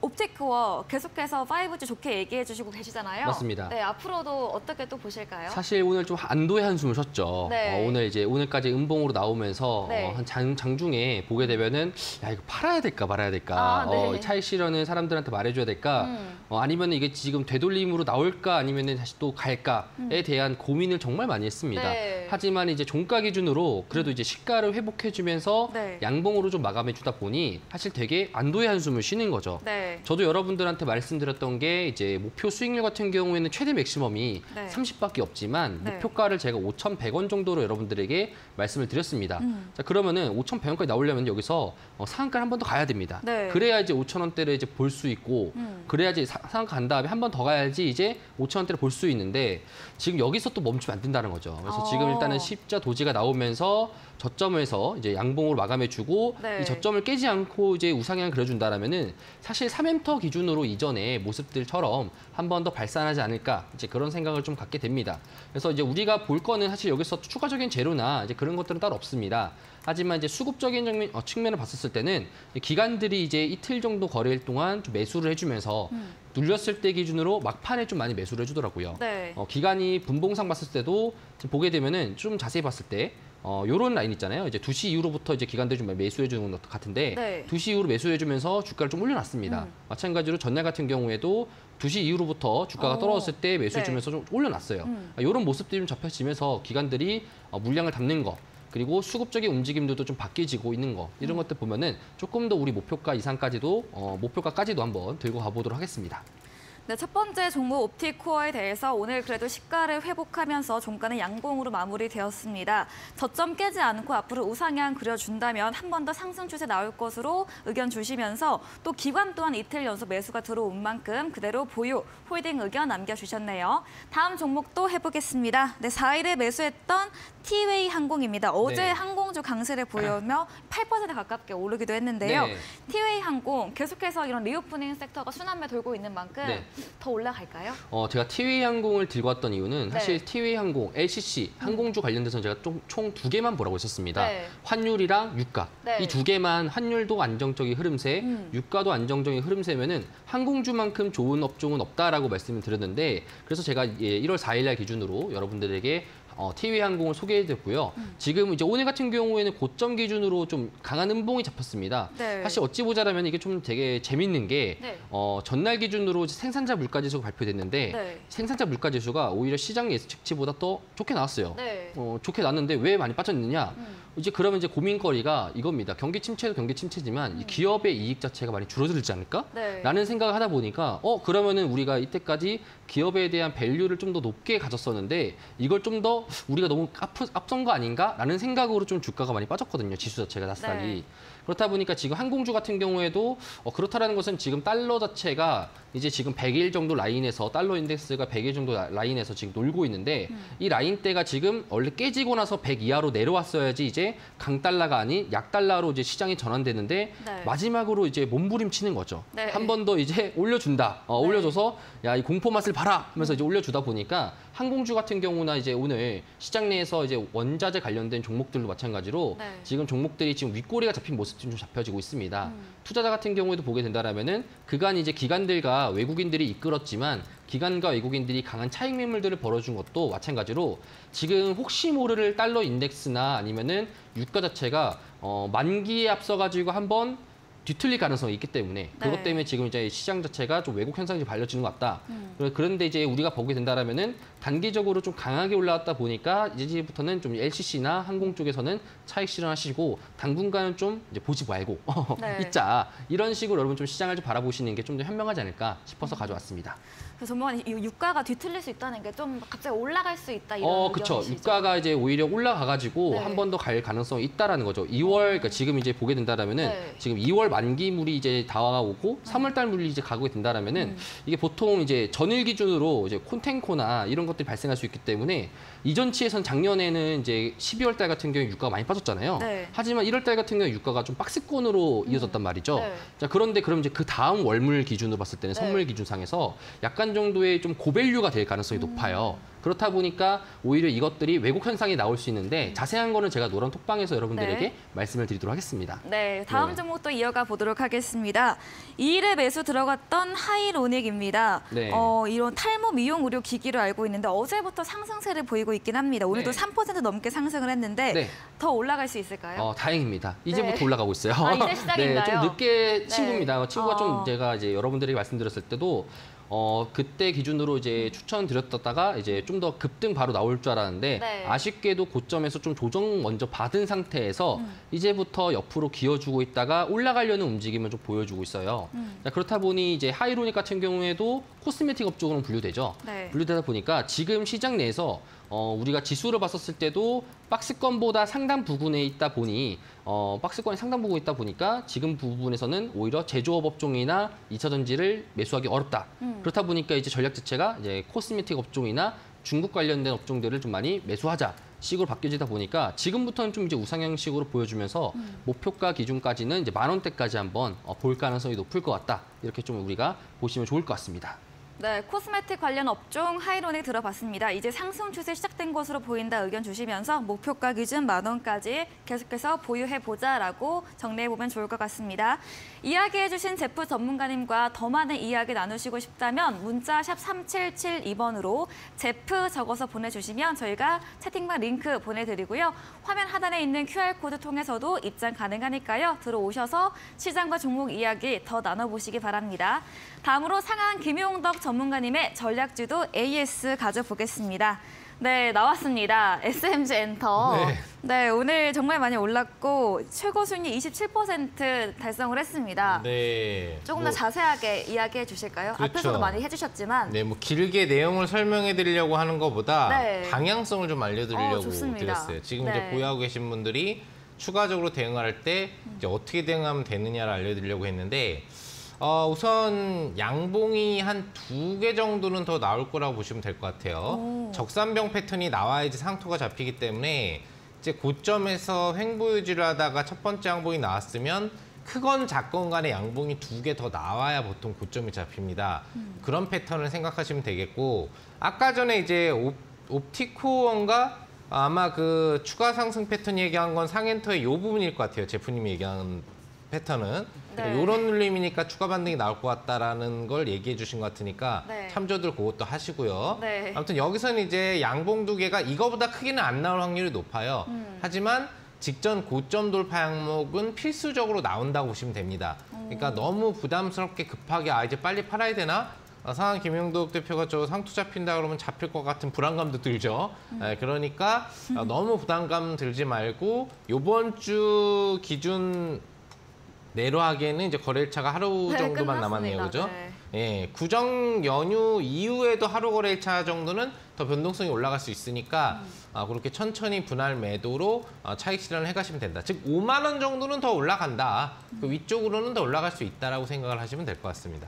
옵티코어 계속해서 5G 좋게 얘기해 주시고 계시잖아요. 맞습니다. 네, 앞으로도 어떻게 또 보실까요? 사실 오늘 좀 안도의 한숨을 쉬었죠. 네. 오늘까지 음봉으로 나오면서 네. 한 장중에 보게 되면은 야 이거 팔아야 될까 말아야 될까, 아, 네. 차익 실현을 사람들한테 말해줘야 될까, 아니면 이게 지금 되돌림으로 나올까 아니면은 다시 또 갈까에 대한 고민을 정말 많이 했습니다. 네. 하지만 이제 종가 기준으로 그래도 이제 시가를 회복해주면서 네. 양봉으로 좀 마감해주다 보니 사실 되게 안도의 한숨을 쉬는 거죠. 네. 저도 여러분들한테 말씀드렸던 게 이제 목표 수익률 같은 경우에는 최대 맥시멈이 네. 30밖에 없지만 네. 목표가를 제가 5,100원 정도로 여러분들에게 말씀을 드렸습니다. 자, 그러면은 5,100원까지 나오려면 여기서 상한가를 한 번 더 가야 됩니다. 네. 그래야 이제 5,000원대를 이제 볼 수 있고, 그래야지 상한가 간 다음에 한 번 더 가야지 이제 5,000원대를 볼 수 있는데 지금 여기서 또 멈추면 안 된다는 거죠. 그래서 지금 일단은 십자 도지가 나오면서 저점에서 이제 양봉으로 마감해주고, 네. 이 저점을 깨지 않고 이제 우상향을 그려준다라면은 사실 3엠터 기준으로 이전의 모습들처럼 한 번 더 발산하지 않을까, 이제 그런 생각을 좀 갖게 됩니다. 그래서 이제 우리가 볼 거는 사실 여기서 추가적인 재료나 이제 그런 것들은 따로 없습니다. 하지만 이제 수급적인 측면을 봤었을 때는 기관들이 이제 이틀 정도 거래일 동안 좀 매수를 해주면서 눌렸을 때 기준으로 막판에 좀 많이 매수를 해주더라고요. 네. 기간이 분봉상 봤을 때도 지금 보게 되면은 좀 자세히 봤을 때 요런 라인 있잖아요. 이제 2시 이후로부터 이제 기관들이 좀 매수해 주는 것 같은데, 네. 2시 이후로 매수해 주면서 주가를 좀 올려놨습니다. 마찬가지로 전날 같은 경우에도 2시 이후로부터 주가가 떨어졌을 때 매수해 주면서 좀 올려놨어요. 이런 모습들이 좀 접혀지면서 기관들이 물량을 담는 거, 그리고 수급적인 움직임들도 좀 바뀌어지고 있는 거, 이런 것들 보면은 조금 더 우리 목표가 이상까지도 목표가까지도 한번 들고 가보도록 하겠습니다. 네, 첫 번째 종목 옵티코어에 대해서 오늘 그래도 시가를 회복하면서 종가는 양봉으로 마무리되었습니다. 저점 깨지 않고 앞으로 우상향 그려준다면 한 번 더 상승 추세 나올 것으로 의견 주시면서 또 기관 또한 이틀 연속 매수가 들어온 만큼 그대로 보유, 홀딩 의견 남겨주셨네요. 다음 종목도 해보겠습니다. 네, 4일에 매수했던 티웨이 항공입니다. 어제 네. 항공주 강세를 보이며 8% 가깝게 오르기도 했는데요. 네. 티웨이 항공 계속해서 이런 리오프닝 섹터가 순환매 돌고 있는 만큼 네. 더 올라갈까요? 제가 티웨이 항공을 들고 왔던 이유는 네. 사실 티웨이 항공, LCC, 항공주 관련돼서 제가 총 두 개만 보라고 했었습니다. 네. 환율이랑 유가. 네. 이 두 개만 환율도 안정적인 흐름세, 유가도 안정적인 흐름세면은 항공주만큼 좋은 업종은 없다라고 말씀을 드렸는데 그래서 제가 1월 4일 날 기준으로 여러분들에게 티웨이 항공을 소개해드렸고요. 지금 이제 오늘 같은 경우에는 고점 기준으로 좀 강한 음봉이 잡혔습니다. 네. 사실 어찌 보자라면 이게 좀 되게 재밌는 게 네. 전날 기준으로 생산자 물가지수가 발표됐는데 네. 생산자 물가지수가 오히려 시장 예측치보다 더 좋게 나왔어요. 네. 좋게 나왔는데 왜 많이 빠졌느냐? 이제 그러면 이제 고민거리가 이겁니다. 경기 침체도 경기 침체지만 이 기업의 이익 자체가 많이 줄어들지 않을까? 네. 라는 생각을 하다 보니까 그러면은 우리가 이때까지 기업에 대한 밸류를 좀 더 높게 가졌었는데 이걸 좀 더 우리가 너무 앞선 거 아닌가라는 생각으로 좀 주가가 많이 빠졌거든요. 지수 자체가 나스닥이. 네. 그렇다 보니까 지금 항공주 같은 경우에도 그렇다라는 것은 지금 달러 자체가 이제 지금 100일 정도 라인에서 달러 인덱스가 100일 정도 라인에서 지금 놀고 있는데 이 라인대가 지금 원래 깨지고 나서 100 이하로 내려왔어야지 이제 강달러가 아닌 약달러로 이제 시장이 전환되는데 네. 마지막으로 이제 몸부림치는 거죠. 네. 한 번 더 이제 올려준다. 올려줘서 야, 이 공포 맛을 봐라 하면서 이제 올려주다 보니까 항공주 같은 경우나 이제 오늘 시장 내에서 이제 원자재 관련된 종목들도 마찬가지로 네. 지금 종목들이 지금 윗꼬리가 잡힌 모습이 좀 잡혀지고 있습니다. 투자자 같은 경우에도 보게 된다라면은 그간 이제 기관들과 외국인들이 이끌었지만 기관과 외국인들이 강한 차익 매물들을 벌어준 것도 마찬가지로 지금 혹시 모를 달러 인덱스나 아니면은 유가 자체가 만기에 앞서가지고 한번 뒤틀릴 가능성이 있기 때문에 그것 네. 때문에 지금 이제 시장 자체가 좀 왜곡 현상이 발려지는 것 같다. 그런데 이제 우리가 보게 된다라면은 단기적으로 좀 강하게 올라왔다 보니까 이제부터는 좀 LCC나 항공 쪽에서는 차익 실현하시고 당분간은 좀 이제 보지 말고 네. 있자 이런 식으로 여러분 좀 시장을 좀 바라보시는 게 좀 더 현명하지 않을까 싶어서 가져왔습니다. 그래서 전문가님, 이 유가가 뒤틀릴 수 있다는 게 좀 갑자기 올라갈 수 있다 이런 그렇죠. 의견이시죠? 유가가 이제 오히려 올라가가지고 네. 한 번 더 갈 가능성이 있다라는 거죠. 2월 그러니까 지금 이제 보게 된다라면은 네. 지금 2월 만기물이 이제 다가오고 3월달 물이 이제 가고 된다라면은 이게 보통 이제 전일 기준으로 이제 콘텐코나 이런 것들이 발생할 수 있기 때문에 이전치에선 작년에는 이제 12월달 같은 경우에 유가가 많이 빠졌잖아요. 네. 하지만 1월달 같은 경우에 유가가 좀 박스권으로 이어졌단 말이죠. 네. 자, 그런데 그럼 이제 그 다음 월물 기준으로 봤을 때는 네. 선물 기준상에서 약간 정도의 좀 고밸류가 될 가능성이 높아요. 그렇다 보니까 오히려 이것들이 왜곡 현상이 나올 수 있는데 자세한 거는 제가 노란 톡방에서 여러분들에게 네. 말씀을 드리도록 하겠습니다. 네, 다음 네. 종목도 이어가 보도록 하겠습니다. 2일에 매수 들어갔던 하이로닉입니다. 네. 이런 탈모 미용 의료 기기로 알고 있는데 어제부터 상승세를 보이고 있긴 합니다. 오늘도 네. 3% 넘게 상승을 했는데 네. 더 올라갈 수 있을까요? 다행입니다. 이제부터 네. 올라가고 있어요. 아, 이제 시작인가요? 네, 좀 늦게 네. 친구입니다. 친구가 좀 어. 제가 이제 여러분들에게 말씀드렸을 때도 그때 기준으로 이제 추천드렸다가 이제 좀 더 급등 바로 나올 줄 알았는데 네. 아쉽게도 고점에서 좀 조정 먼저 받은 상태에서 이제부터 옆으로 기어주고 있다가 올라가려는 움직임을 좀 보여주고 있어요. 자, 그렇다 보니 이제 하이로닉 같은 경우에도 코스메틱 업종으로 분류되죠. 네. 분류되다 보니까 지금 시장 내에서 우리가 지수를 봤었을 때도 박스권보다 상당 부분에 있다 보니 박스권이 상당 부분에 있다 보니까 지금 부분에서는 오히려 제조업 업종이나 2차 전지를 매수하기 어렵다. 그렇다 보니까 이제 전략 자체가 이제 코스메틱 업종이나 중국 관련된 업종들을 좀 많이 매수하자 식으로 바뀌어지다 보니까 지금부터는 좀 이제 우상향식으로 보여주면서 목표가 기준까지는 이제 10,000원대까지 한번 볼 가능성이 높을 것 같다. 이렇게 좀 우리가 보시면 좋을 것 같습니다. 네, 코스메틱 관련 업종 하이로닉 들어봤습니다. 이제 상승 추세 시작된 것으로 보인다 의견 주시면서 목표가 기준 10,000원까지 계속해서 보유해보자라고 정리해보면 좋을 것 같습니다. 이야기해주신 제프 전문가님과 더 많은 이야기 나누시고 싶다면 문자 샵 3772번으로 제프 적어서 보내주시면 저희가 채팅방 링크 보내드리고요. 화면 하단에 있는 QR코드 통해서도 입장 가능하니까요. 들어오셔서 시장과 종목 이야기 더 나눠보시기 바랍니다. 다음으로 상한 김용덕 전문가님의 전략주도 AS 가져보겠습니다. 네, 나왔습니다. SMG 엔터. 네. 네, 오늘 정말 많이 올랐고 최고 수익률 27% 달성을 했습니다. 네. 조금 더 자세하게 이야기해 주실까요? 그렇죠. 앞에서도 많이 해주셨지만. 네, 뭐 길게 내용을 설명해 드리려고 하는 것보다 네. 방향성을 좀 알려드리려고 좋습니다. 드렸어요. 지금 네. 이제 보유하고 계신 분들이 추가적으로 대응할 때 이제 어떻게 대응하면 되느냐를 알려드리려고 했는데 우선 양봉이 한 2개 정도는 더 나올 거라고 보시면 될 것 같아요. 오. 적산병 패턴이 나와야지 상토가 잡히기 때문에 이제 고점에서 횡보 유지를 하다가 첫 번째 양봉이 나왔으면 크건 작건 간의 양봉이 2개 더 나와야 보통 고점이 잡힙니다. 그런 패턴을 생각하시면 되겠고 아까 전에 이제 옵티코원과 아마 그 추가 상승 패턴 얘기한 건 상엔터의 이 부분일 것 같아요. 제프님이 얘기한 패턴은. 네. 이런 눌림이니까 추가 반등이 나올 것 같다라는 걸 얘기해 주신 것 같으니까 네. 참조들 그것도 하시고요. 네. 아무튼 여기서는 이제 양봉 2개가 이거보다 크게는 안 나올 확률이 높아요. 하지만 직전 고점 돌파 항목은 필수적으로 나온다고 보시면 됩니다. 그러니까 너무 부담스럽게 급하게 이제 빨리 팔아야 되나? 상한 김영덕 대표가 저 상투 잡힌다 그러면 잡힐 것 같은 불안감도 들죠. 그러니까 너무 부담감 들지 말고 이번 주 기준 내로 하기에는 이제 거래일차가 하루 네, 정도만 끝났습니다. 남았네요, 그죠? 네. 예, 구정 연휴 이후에도 하루 거래일차 정도는 더 변동성이 올라갈 수 있으니까 그렇게 천천히 분할 매도로 차익 실현을 해가시면 된다. 즉 5만 원 정도는 더 올라간다. 그 위쪽으로는 더 올라갈 수 있다라고 생각을 하시면 될 것 같습니다.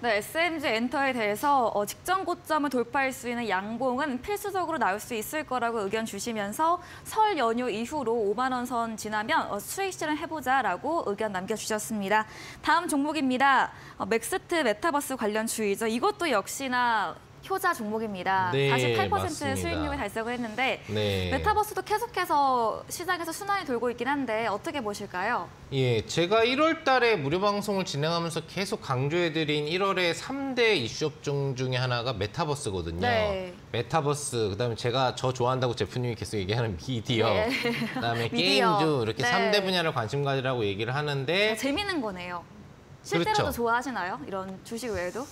네, SMG 엔터에 대해서 직전 고점을 돌파할 수 있는 양봉은 필수적으로 나올 수 있을 거라고 의견 주시면서 설 연휴 이후로 5만 원 선 지나면 수익 실현해보자라고 의견 남겨주셨습니다. 다음 종목입니다. 맥스트 메타버스 관련 주의죠. 이것도 역시나 효자 종목입니다. 네, 다시 8% 맞습니다. 수익률을 달성을 했는데 네. 메타버스도 계속해서 시장에서 순환이 돌고 있긴 한데 어떻게 보실까요? 예, 제가 1월 달에 무료 방송을 진행하면서 계속 강조해드린 1월의 3대 이슈 업종 중에 하나가 메타버스거든요. 네. 메타버스, 그다음에 제가 저 좋아한다고 제프님이 계속 얘기하는 미디어, 네. 그다음에 미디어. 게임주 이렇게 네. 3대 분야를 관심 가지라고 얘기를 하는데 재미있는 거네요. 실제로도 그렇죠. 좋아하시나요? 이런 주식 외에도?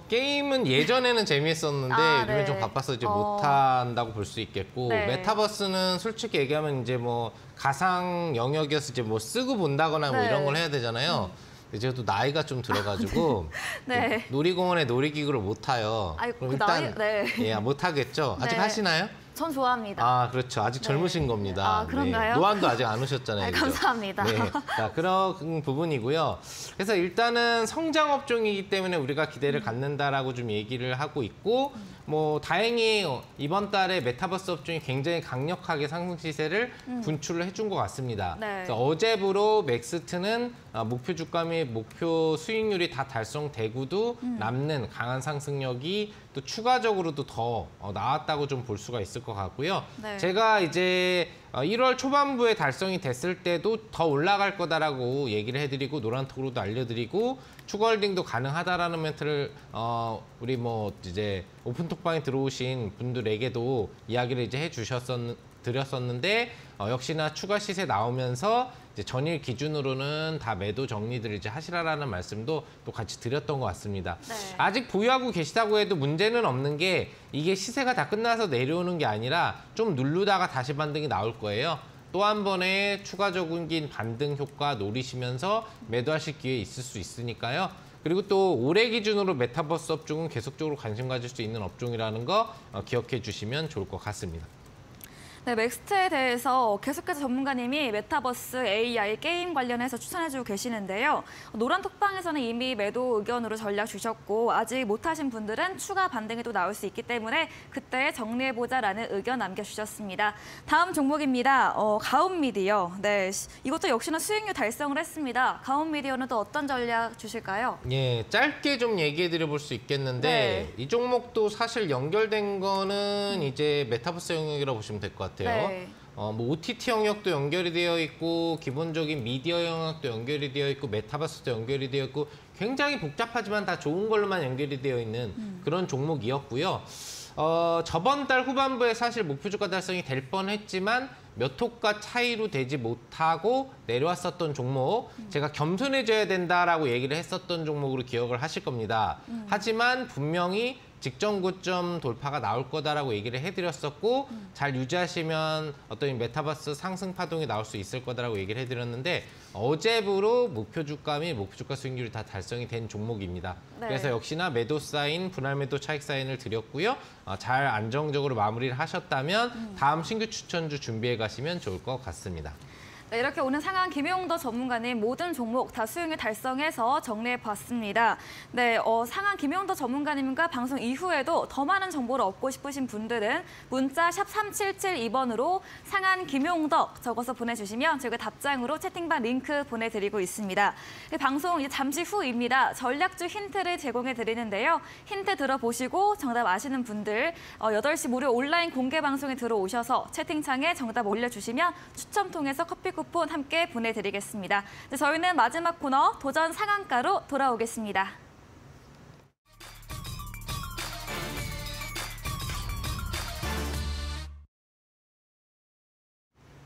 게임은 예전에는 재미있었는데 요즘에 네. 좀 바빠서 이제 못한다고 볼 수 있겠고 네. 메타버스는 솔직히 얘기하면 이제 뭐 가상 영역이어서 이제 뭐 쓰고 본다거나 뭐 네. 이런 걸 해야 되잖아요. 제가 또 나이가 좀 들어가지고 네. 놀이공원에 놀이기구를 못 타요. 아이고, 그럼 그 일단 네. 예, 못 하겠죠. 아직 네. 하시나요? 전 좋아합니다. 아, 그렇죠. 아직 네. 젊으신 겁니다. 아, 그런가요? 네. 노안도 아직 안 오셨잖아요. 그죠? 감사합니다. 네. 자, 그런 부분이고요. 그래서 일단은 성장 업종이기 때문에 우리가 기대를 갖는다라고 좀 얘기를 하고 있고, 뭐 다행히 이번 달에 메타버스 업종이 굉장히 강력하게 상승 시세를 분출을 해준 것 같습니다. 네. 그래서 어제부로 맥스트는 목표 주가 및 목표 수익률이 다 달성되고도 남는 강한 상승력이 또 추가적으로도 더 나왔다고 좀 볼 수가 있을 것 같고요. 네. 제가 이제 1월 초반부에 달성이 됐을 때도 더 올라갈 거다라고 얘기를 해드리고 노란톡으로도 알려드리고 추가홀딩도 가능하다라는 멘트를 우리 뭐 이제 오픈톡방에 들어오신 분들에게도 이야기를 이제 드렸었는데 역시나 추가 시세 나오면서 이제 전일 기준으로는 다 매도 정리들을 이제 하시라라는 말씀도 또 같이 드렸던 것 같습니다. 네. 아직 보유하고 계시다고 해도 문제는 없는 게 이게 시세가 다 끝나서 내려오는 게 아니라 좀 누르다가 다시 반등이 나올 거예요. 또 한 번의 추가적인 반등 효과 노리시면서 매도하실 기회 있을 수 있으니까요. 그리고 또 올해 기준으로 메타버스 업종은 계속적으로 관심 가질 수 있는 업종이라는 거 기억해 주시면 좋을 것 같습니다. 네, 맥스트에 대해서 계속해서 전문가님이 메타버스, AI, 게임 관련해서 추천해주고 계시는데요. 노란 톡방에서는 이미 매도 의견으로 전략 주셨고 아직 못하신 분들은 추가 반등이 또 나올 수 있기 때문에 그때 정리해보자라는 의견 남겨주셨습니다. 다음 종목입니다. 가온미디어. 네, 이것도 역시나 수익률 달성을 했습니다. 가온미디어는 또 어떤 전략 주실까요? 예, 짧게 좀 얘기해 드려 볼 수 있겠는데 네. 이 종목도 사실 연결된 거는 이제 메타버스 영역이라고 보시면 될 것 같아요. 네. 뭐 OTT 영역도 연결이 되어 있고 기본적인 미디어 영역도 연결이 되어 있고 메타버스도 연결이 되어 있고 굉장히 복잡하지만 다 좋은 걸로만 연결이 되어 있는 그런 종목이었고요. 저번 달 후반부에 사실 목표 주가 달성이 될 뻔했지만 몇 호가 차이로 되지 못하고 내려왔었던 종목, 제가 겸손해져야 된다라고 얘기를 했었던 종목으로 기억을 하실 겁니다. 하지만 분명히 직전 고점 돌파가 나올 거다라고 얘기를 해드렸었고 잘 유지하시면 어떤 메타버스 상승 파동이 나올 수 있을 거다라고 얘기를 해드렸는데 어제부로 목표 주가 및 목표 주가 수익률이 다 달성이 된 종목입니다. 네. 그래서 역시나 매도 사인, 분할 매도 차익 사인을 드렸고요. 잘 안정적으로 마무리를 하셨다면 다음 신규 추천주 준비해 가시면 좋을 것 같습니다. 네, 이렇게 오늘 상한 김용더 전문가님 모든 종목 다 수익을 달성해서 정리해봤습니다. 네, 상한 김용더 전문가님과 방송 이후에도 더 많은 정보를 얻고 싶으신 분들은 문자 샵 3772번으로 상한 김용더 적어서 보내주시면 저희가 답장으로 채팅방 링크 보내드리고 있습니다. 방송 이제 잠시 후입니다. 전략주 힌트를 제공해드리는데요. 힌트 들어보시고 정답 아시는 분들 8시 무료 온라인 공개 방송에 들어오셔서 채팅창에 정답 올려주시면 추첨 통해서 커피 쿠폰 함께 보내드리겠습니다. 저희는 마지막 코너 도전 상한가로 돌아오겠습니다.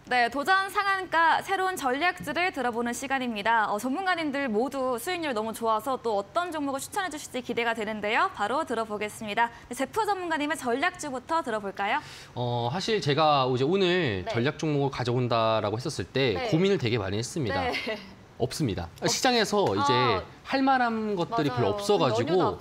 네, 도전 상한가 새로운 전략주를 들어보는 시간입니다. 전문가님들 모두 수익률 너무 좋아서 또 어떤 종목을 추천해 주실지 기대가 되는데요. 바로 들어보겠습니다. 제프 전문가님의 전략주부터 들어볼까요? 사실 제가 이제 오늘 네. 전략 종목을 가져온다라고 했었을 때 네. 고민을 되게 많이 했습니다. 네. 없습니다. 시장에서 이제 할 만한 것들이 별로 맞아요. 없어가지고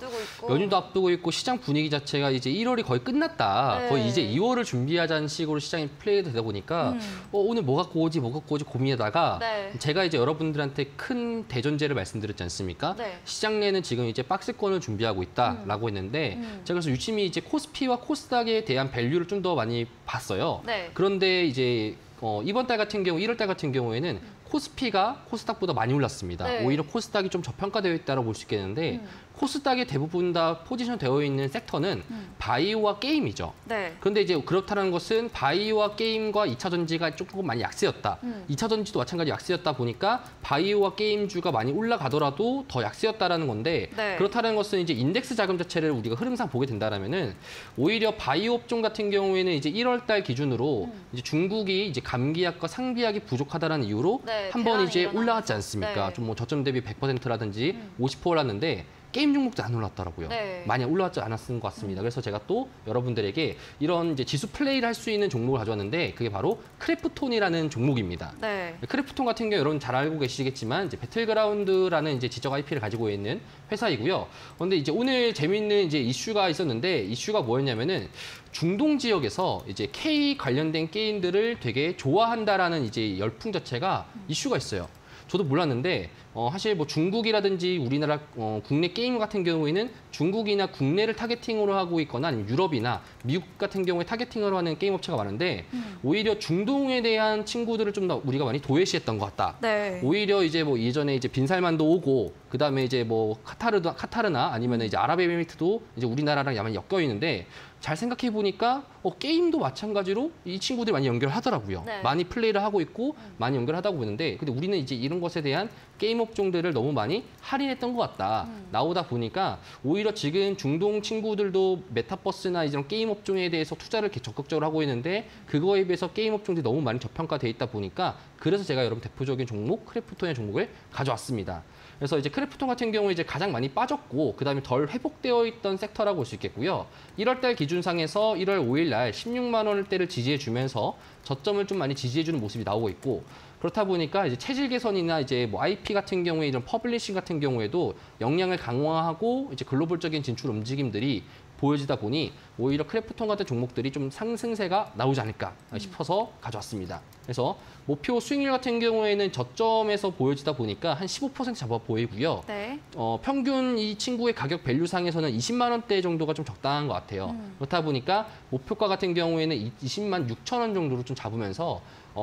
연휴도 앞두고 있고. 시장 분위기 자체가 이제 1월이 거의 끝났다. 네. 거의 이제 2월을 준비하자는 식으로 시장이 플레이가 되다 보니까 오늘 뭐 갖고 오지 고민하다가 네. 제가 이제 여러분들한테 큰 대전제를 말씀드렸지 않습니까? 네. 시장 내는 지금 이제 박스권을 준비하고 있다라고 했는데 제가 그래서 유심히 이제 코스피와 코스닥에 대한 밸류를 좀 더 많이 봤어요. 네. 그런데 이제 이번 달 같은 경우 1월 달 같은 경우에는 코스피가 코스닥보다 많이 올랐습니다. 네. 오히려 코스닥이 좀 저평가되어 있다고 볼 수 있겠는데 코스닥에 대부분 다 포지션 되어 있는 섹터는 바이오와 게임이죠. 네. 그런데 이제 그렇다는 것은 바이오와 게임과 2차 전지가 조금 많이 약세였다. 2차 전지도 마찬가지 약세였다 보니까 바이오와 게임주가 많이 올라가더라도 더 약세였다라는 건데 네. 그렇다는 것은 이제 인덱스 자금 자체를 우리가 흐름상 보게 된다라면은 오히려 바이오 업종 같은 경우에는 이제 1월 달 기준으로 이제 중국이 이제 감기약과 상비약이 부족하다는 이유로 네, 한번 이제 대란이 올라갔지 일어나면서. 않습니까? 네. 좀 뭐 저점 대비 100%라든지 50% 올랐는데 게임 종목도 안 올랐더라고요. 네. 많이 올라왔지 않았던 것 같습니다. 그래서 제가 또 여러분들에게 이런 이제 지수 플레이를 할 수 있는 종목을 가져왔는데 그게 바로 크래프톤이라는 종목입니다. 네. 크래프톤 같은 경우 여러분 잘 알고 계시겠지만 이제 배틀그라운드라는 이제 지적 IP를 가지고 있는 회사이고요. 그런데 이제 오늘 재미있는 이제 이슈가 있었는데 이슈가 뭐였냐면은 중동 지역에서 이제 K 관련된 게임들을 되게 좋아한다라는 이제 열풍 자체가 이슈가 있어요. 저도 몰랐는데 사실 뭐 중국이라든지 우리나라 국내 게임 같은 경우에는 중국이나 국내를 타겟팅으로 하고 있거나 아니면 유럽이나 미국 같은 경우에 타겟팅으로 하는 게임 업체가 많은데 오히려 중동에 대한 친구들을 좀 더 우리가 많이 도외시했던 것 같다. 네. 오히려 이제 뭐 예전에 이제 빈살만도 오고 그다음에 이제 뭐 카타르나 아니면 이제 아랍에미리트도 이제 우리나라랑 많이 엮여 있는데 잘 생각해 보니까 게임도 마찬가지로 이 친구들이 많이 연결하더라고요. 네. 많이 플레이를 하고 있고 많이 연결하다고 보는데 근데 우리는 이제 이런 것에 대한 게임 업종들을 너무 많이 할인했던 것 같다. 나오다 보니까 오히려 지금 중동 친구들도 메타버스나 이런 게임 업종에 대해서 투자를 이렇게 적극적으로 하고 있는데 그거에 비해서 게임 업종들이 너무 많이 저평가돼 있다 보니까 그래서 제가 여러분 대표적인 종목 크래프톤의 종목을 가져왔습니다. 그래서 이제 크래프톤 같은 경우에 이제 가장 많이 빠졌고 그다음에 덜 회복되어 있던 섹터라고 볼 수 있겠고요. 1월 달 기준상에서 1월 5일 날 16만 원대를 지지해 주면서 저점을 좀 많이 지지해 주는 모습이 나오고 있고 그렇다 보니까 이제 체질 개선이나 이제 뭐 IP 같은 경우에 이런 퍼블리싱 같은 경우에도 역량을 강화하고 이제 글로벌적인 진출 움직임들이 보여지다 보니 오히려 크래프톤 같은 종목들이 좀 상승세가 나오지 않을까 싶어서 가져왔습니다. 그래서 목표 수익률 같은 경우에는 저점에서 보여지다 보니까 한 15% 잡아 보이고요. 네. 평균 이 친구의 가격 밸류상에서는 20만 원대 정도가 좀 적당한 것 같아요. 그렇다 보니까 목표가 같은 경우에는 20만 6천 원 정도로 좀 잡으면서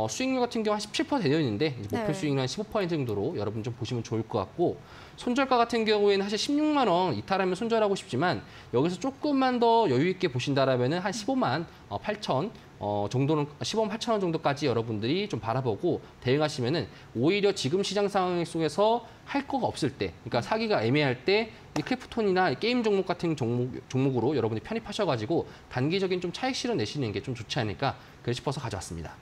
수익률 같은 경우 한 17% 되어 있는데 이제 목표 네. 수익률 한 15% 정도로 여러분 좀 보시면 좋을 것 같고 손절가 같은 경우에는 사실 16만 원 이탈하면 손절하고 싶지만 여기서 조금만 더 여유 있게 보신다라면은 한 15만 8천 정도는 15만 8천 원 정도까지 여러분들이 좀 바라보고 대응하시면은 오히려 지금 시장 상황 속에서 할 거가 없을 때, 그러니까 사기가 애매할 때 이 크래프톤이나 게임 종목 같은 종목으로 여러분이 편입하셔가지고 단기적인 좀 차익 실현 내시는 게 좀 좋지 않을까 그래 싶어서 가져왔습니다.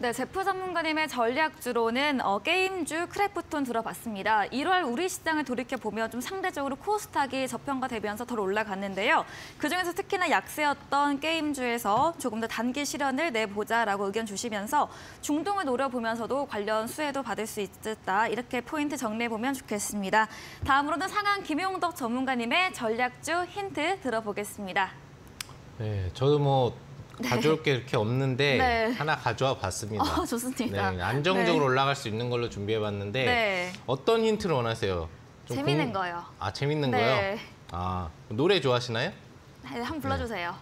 네, 제프 전문가님의 전략주로는 게임주 크래프톤 들어봤습니다. 1월 우리 시장을 돌이켜보면 좀 상대적으로 코스닥이 저평가되면서 덜 올라갔는데요. 그중에서 특히나 약세였던 게임주에서 조금 더 단기 실현을 내보자라고 의견 주시면서 중동을 노려보면서도 관련 수혜도 받을 수 있다. 이렇게 포인트 정리해보면 좋겠습니다. 다음으로는 상한 김용덕 전문가님의 전략주 힌트 들어보겠습니다. 네, 저도 뭐 가져올 게 이렇게 없는데 네. 하나 가져와 봤습니다. 좋습니다. 네, 안정적으로 올라갈 수 있는 걸로 준비해봤는데 네. 어떤 힌트를 원하세요? 좀 재밌는 거요. 아, 재밌는 네. 거요? 아, 노래 좋아하시나요? 네, 한번 불러주세요.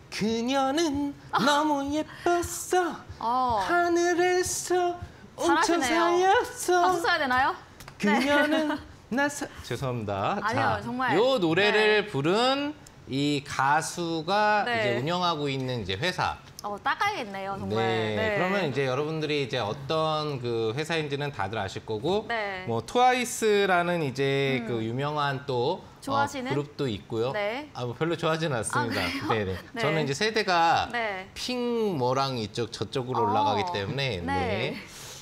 그녀는 너무 예뻤어. 하늘에서 엄청 잘하시네요. 사였어. 박수 쳐야 되나요? 그녀는 죄송합니다. 아니요, 정말. 요 노래를 네. 부른 이 가수가 네. 이제 운영하고 있는 이제 회사. 따가야겠네요, 정말. 네. 그러면 이제 여러분들이 이제 어떤 그 회사인지는 다들 아실 거고, 네. 뭐 트와이스라는 이제 그 유명한 또 좋아하시는? 그룹도 있고요. 네. 뭐 별로 좋아하지는 않습니다. 그래요? 네네. 네. 저는 이제 세대가 네. 핑 뭐랑 이쪽 저쪽으로 올라가기 때문에 네.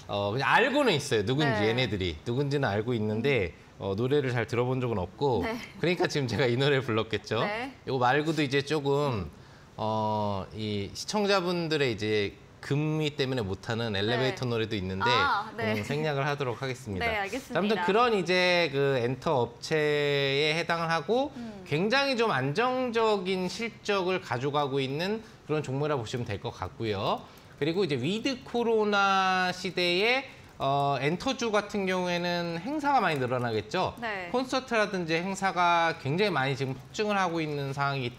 그냥 알고는 있어요. 누군지 네. 얘네들이 누군지는 알고 있는데. 노래를 잘 들어본 적은 없고 네. 그러니까 지금 제가 이 노래를 불렀겠죠. 네. 이거 말고도 이제 조금 이 시청자분들의 이제 금리 때문에 못하는 엘리베이터 노래도 있는데 네. 생략을 하도록 하겠습니다. 네, 알겠습니다. 아무튼 그런 이제 그 엔터 업체에 해당을 하고 굉장히 좀 안정적인 실적을 가져가고 있는 그런 종목이라 보시면 될 것 같고요. 그리고 이제 위드 코로나 시대에 엔터주 같은 경우에는 행사가 많이 늘어나겠죠. 네. 콘서트라든지 행사가 굉장히 많이 지금 폭증을 하고 있는 상황이기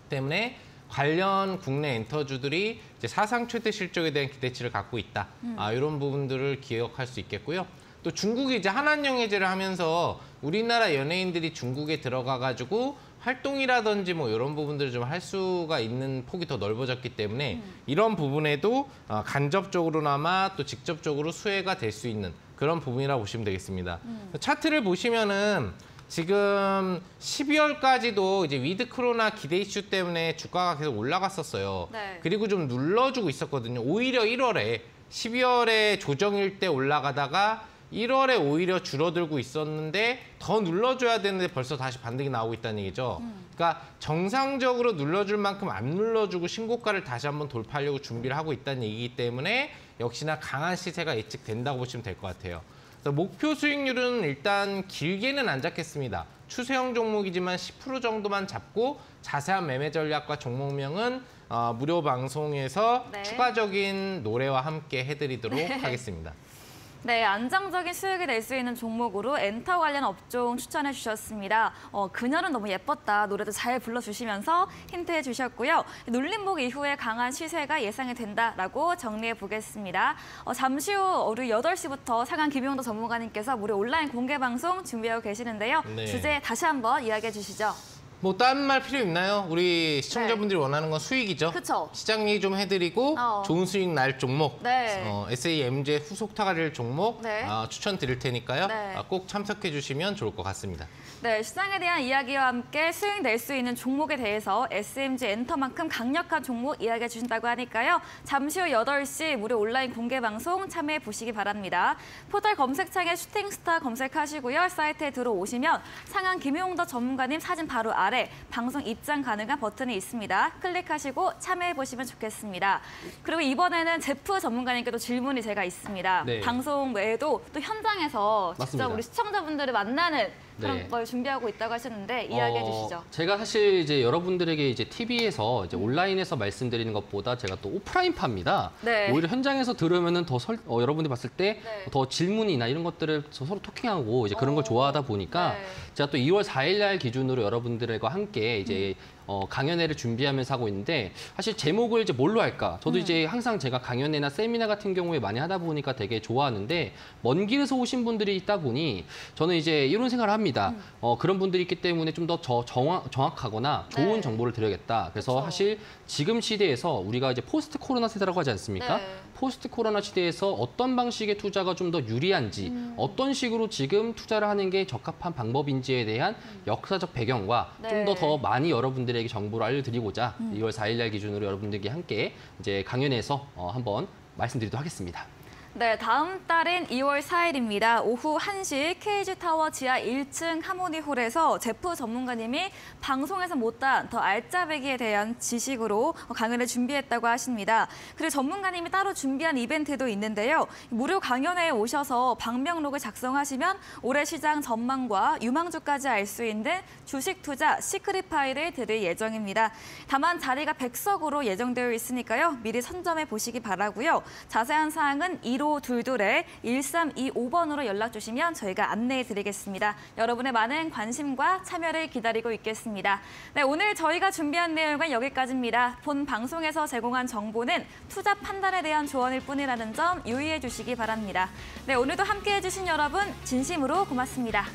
때문에 관련 국내 엔터주들이 이제 사상 최대 실적에 대한 기대치를 갖고 있다. 이런 부분들을 기억할 수 있겠고요. 또 중국이 이제 한한영해제를 하면서 우리나라 연예인들이 중국에 들어가가지고 활동이라든지 뭐 이런 부분들을 좀 할 수가 있는 폭이 더 넓어졌기 때문에 이런 부분에도 간접적으로나마 또 직접적으로 수혜가 될 수 있는 그런 부분이라고 보시면 되겠습니다. 차트를 보시면은 지금 12월까지도 이제 위드 코로나 기대 이슈 때문에 주가가 계속 올라갔었어요. 네. 그리고 좀 눌러주고 있었거든요. 오히려 1월에 12월에 조정일 때 올라가다가 1월에 오히려 줄어들고 있었는데 더 눌러줘야 되는데 벌써 다시 반등이 나오고 있다는 얘기죠. 그러니까 정상적으로 눌러줄 만큼 안 눌러주고 신고가를 다시 한번 돌파하려고 준비를 하고 있다는 얘기이기 때문에 역시나 강한 시세가 예측된다고 보시면 될 것 같아요. 그래서 목표 수익률은 일단 길게는 안 잡겠습니다. 추세형 종목이지만 10% 정도만 잡고 자세한 매매 전략과 종목명은 무료 방송에서 네. 추가적인 노래와 함께 해드리도록 하겠습니다. 네, 안정적인 수익이 낼 수 있는 종목으로 엔터 관련 업종 추천해 주셨습니다. 그녀는 너무 예뻤다. 노래도 잘 불러주시면서 힌트해 주셨고요. 눌림목 이후에 강한 시세가 예상이 된다라고 정리해 보겠습니다. 잠시 후 오후 8시부터 상한 김용도 전문가님께서 무료 온라인 공개 방송 준비하고 계시는데요. 네. 주제 다시 한번 이야기해 주시죠. 뭐 다른 말 필요 있나요? 우리 시청자분들이 원하는 건 수익이죠. 그쵸. 시장 얘기 좀 해드리고 좋은 수익 날 종목, 네. SAMJ 후속타가 될 종목 네. 추천드릴 테니까요. 네. 꼭 참석해 주시면 좋을 것 같습니다. 네, 시장에 대한 이야기와 함께 수익 낼 수 있는 종목에 대해서 SMG 엔터만큼 강력한 종목 이야기해 주신다고 하니까요. 잠시 후 8시 무료 온라인 공개 방송 참여해 보시기 바랍니다. 포털 검색창에 슈팅스타 검색하시고요. 사이트에 들어오시면 상한 김용덕 전문가님 사진 바로 아래 방송 입장 가능한 버튼이 있습니다. 클릭하시고 참여해 보시면 좋겠습니다. 그리고 이번에는 제프 전문가님께도 질문이 제가 있습니다. 네. 방송 외에도 또 현장에서 맞습니다. 직접 우리 시청자분들을 만나는 그런 네. 걸 준비하고 있다고 하셨는데 이야기해 주시죠. 제가 사실 이제 여러분들에게 이제 TV에서 이제 온라인에서 말씀드리는 것보다 제가 또 오프라인파입니다. 네. 오히려 현장에서 들으면은 더 여러분들이 봤을 때 네. 더 질문이나 이런 것들을 서로 토킹하고 이제 그런 걸 좋아하다 보니까 네. 제가 또 2월 4일 날 기준으로 여러분들과 함께 이제 강연회를 준비하면서 하고 있는데 사실 제목을 이제 뭘로 할까? 저도 이제 항상 제가 강연회나 세미나 같은 경우에 많이 하다 보니까 되게 좋아하는데 먼 길에서 오신 분들이 있다 보니 저는 이제 이런 생각을 합니다. 그런 분들이 있기 때문에 좀 더 정확하거나 좋은 네. 정보를 드려야겠다. 그래서 그렇죠. 사실 지금 시대에서 우리가 이제 포스트 코로나 세대라고 하지 않습니까? 네. 포스트 코로나 시대에서 어떤 방식의 투자가 좀 더 유리한지 어떤 식으로 지금 투자를 하는 게 적합한 방법인지에 대한 역사적 배경과 네. 좀 더 많이 여러분들에게 정보를 알려드리고자 2월 4일 날 기준으로 여러분들께 함께 이제 강연에서 한번 말씀드리도록 하겠습니다. 네, 다음 달인 2월 4일입니다. 오후 1시 KG타워 지하 1층 하모니홀에서 제프 전문가님이 방송에서 못한 더 알짜배기에 대한 지식으로 강연을 준비했다고 하십니다. 그리고 전문가님이 따로 준비한 이벤트도 있는데요. 무료 강연회에 오셔서 방명록을 작성하시면 올해 시장 전망과 유망주까지 알 수 있는 주식 투자 시크릿 파일을 드릴 예정입니다. 다만 자리가 100석으로 예정되어 있으니까요. 미리 선점해 보시기 바라고요. 자세한 사항은 1522-1325번으로 연락 주시면 저희가 안내해 드리겠습니다. 여러분의 많은 관심과 참여를 기다리고 있겠습니다. 네, 오늘 저희가 준비한 내용은 여기까지입니다. 본 방송에서 제공한 정보는 투자 판단에 대한 조언일 뿐이라는 점 유의해 주시기 바랍니다. 네, 오늘도 함께해 주신 여러분 진심으로 고맙습니다.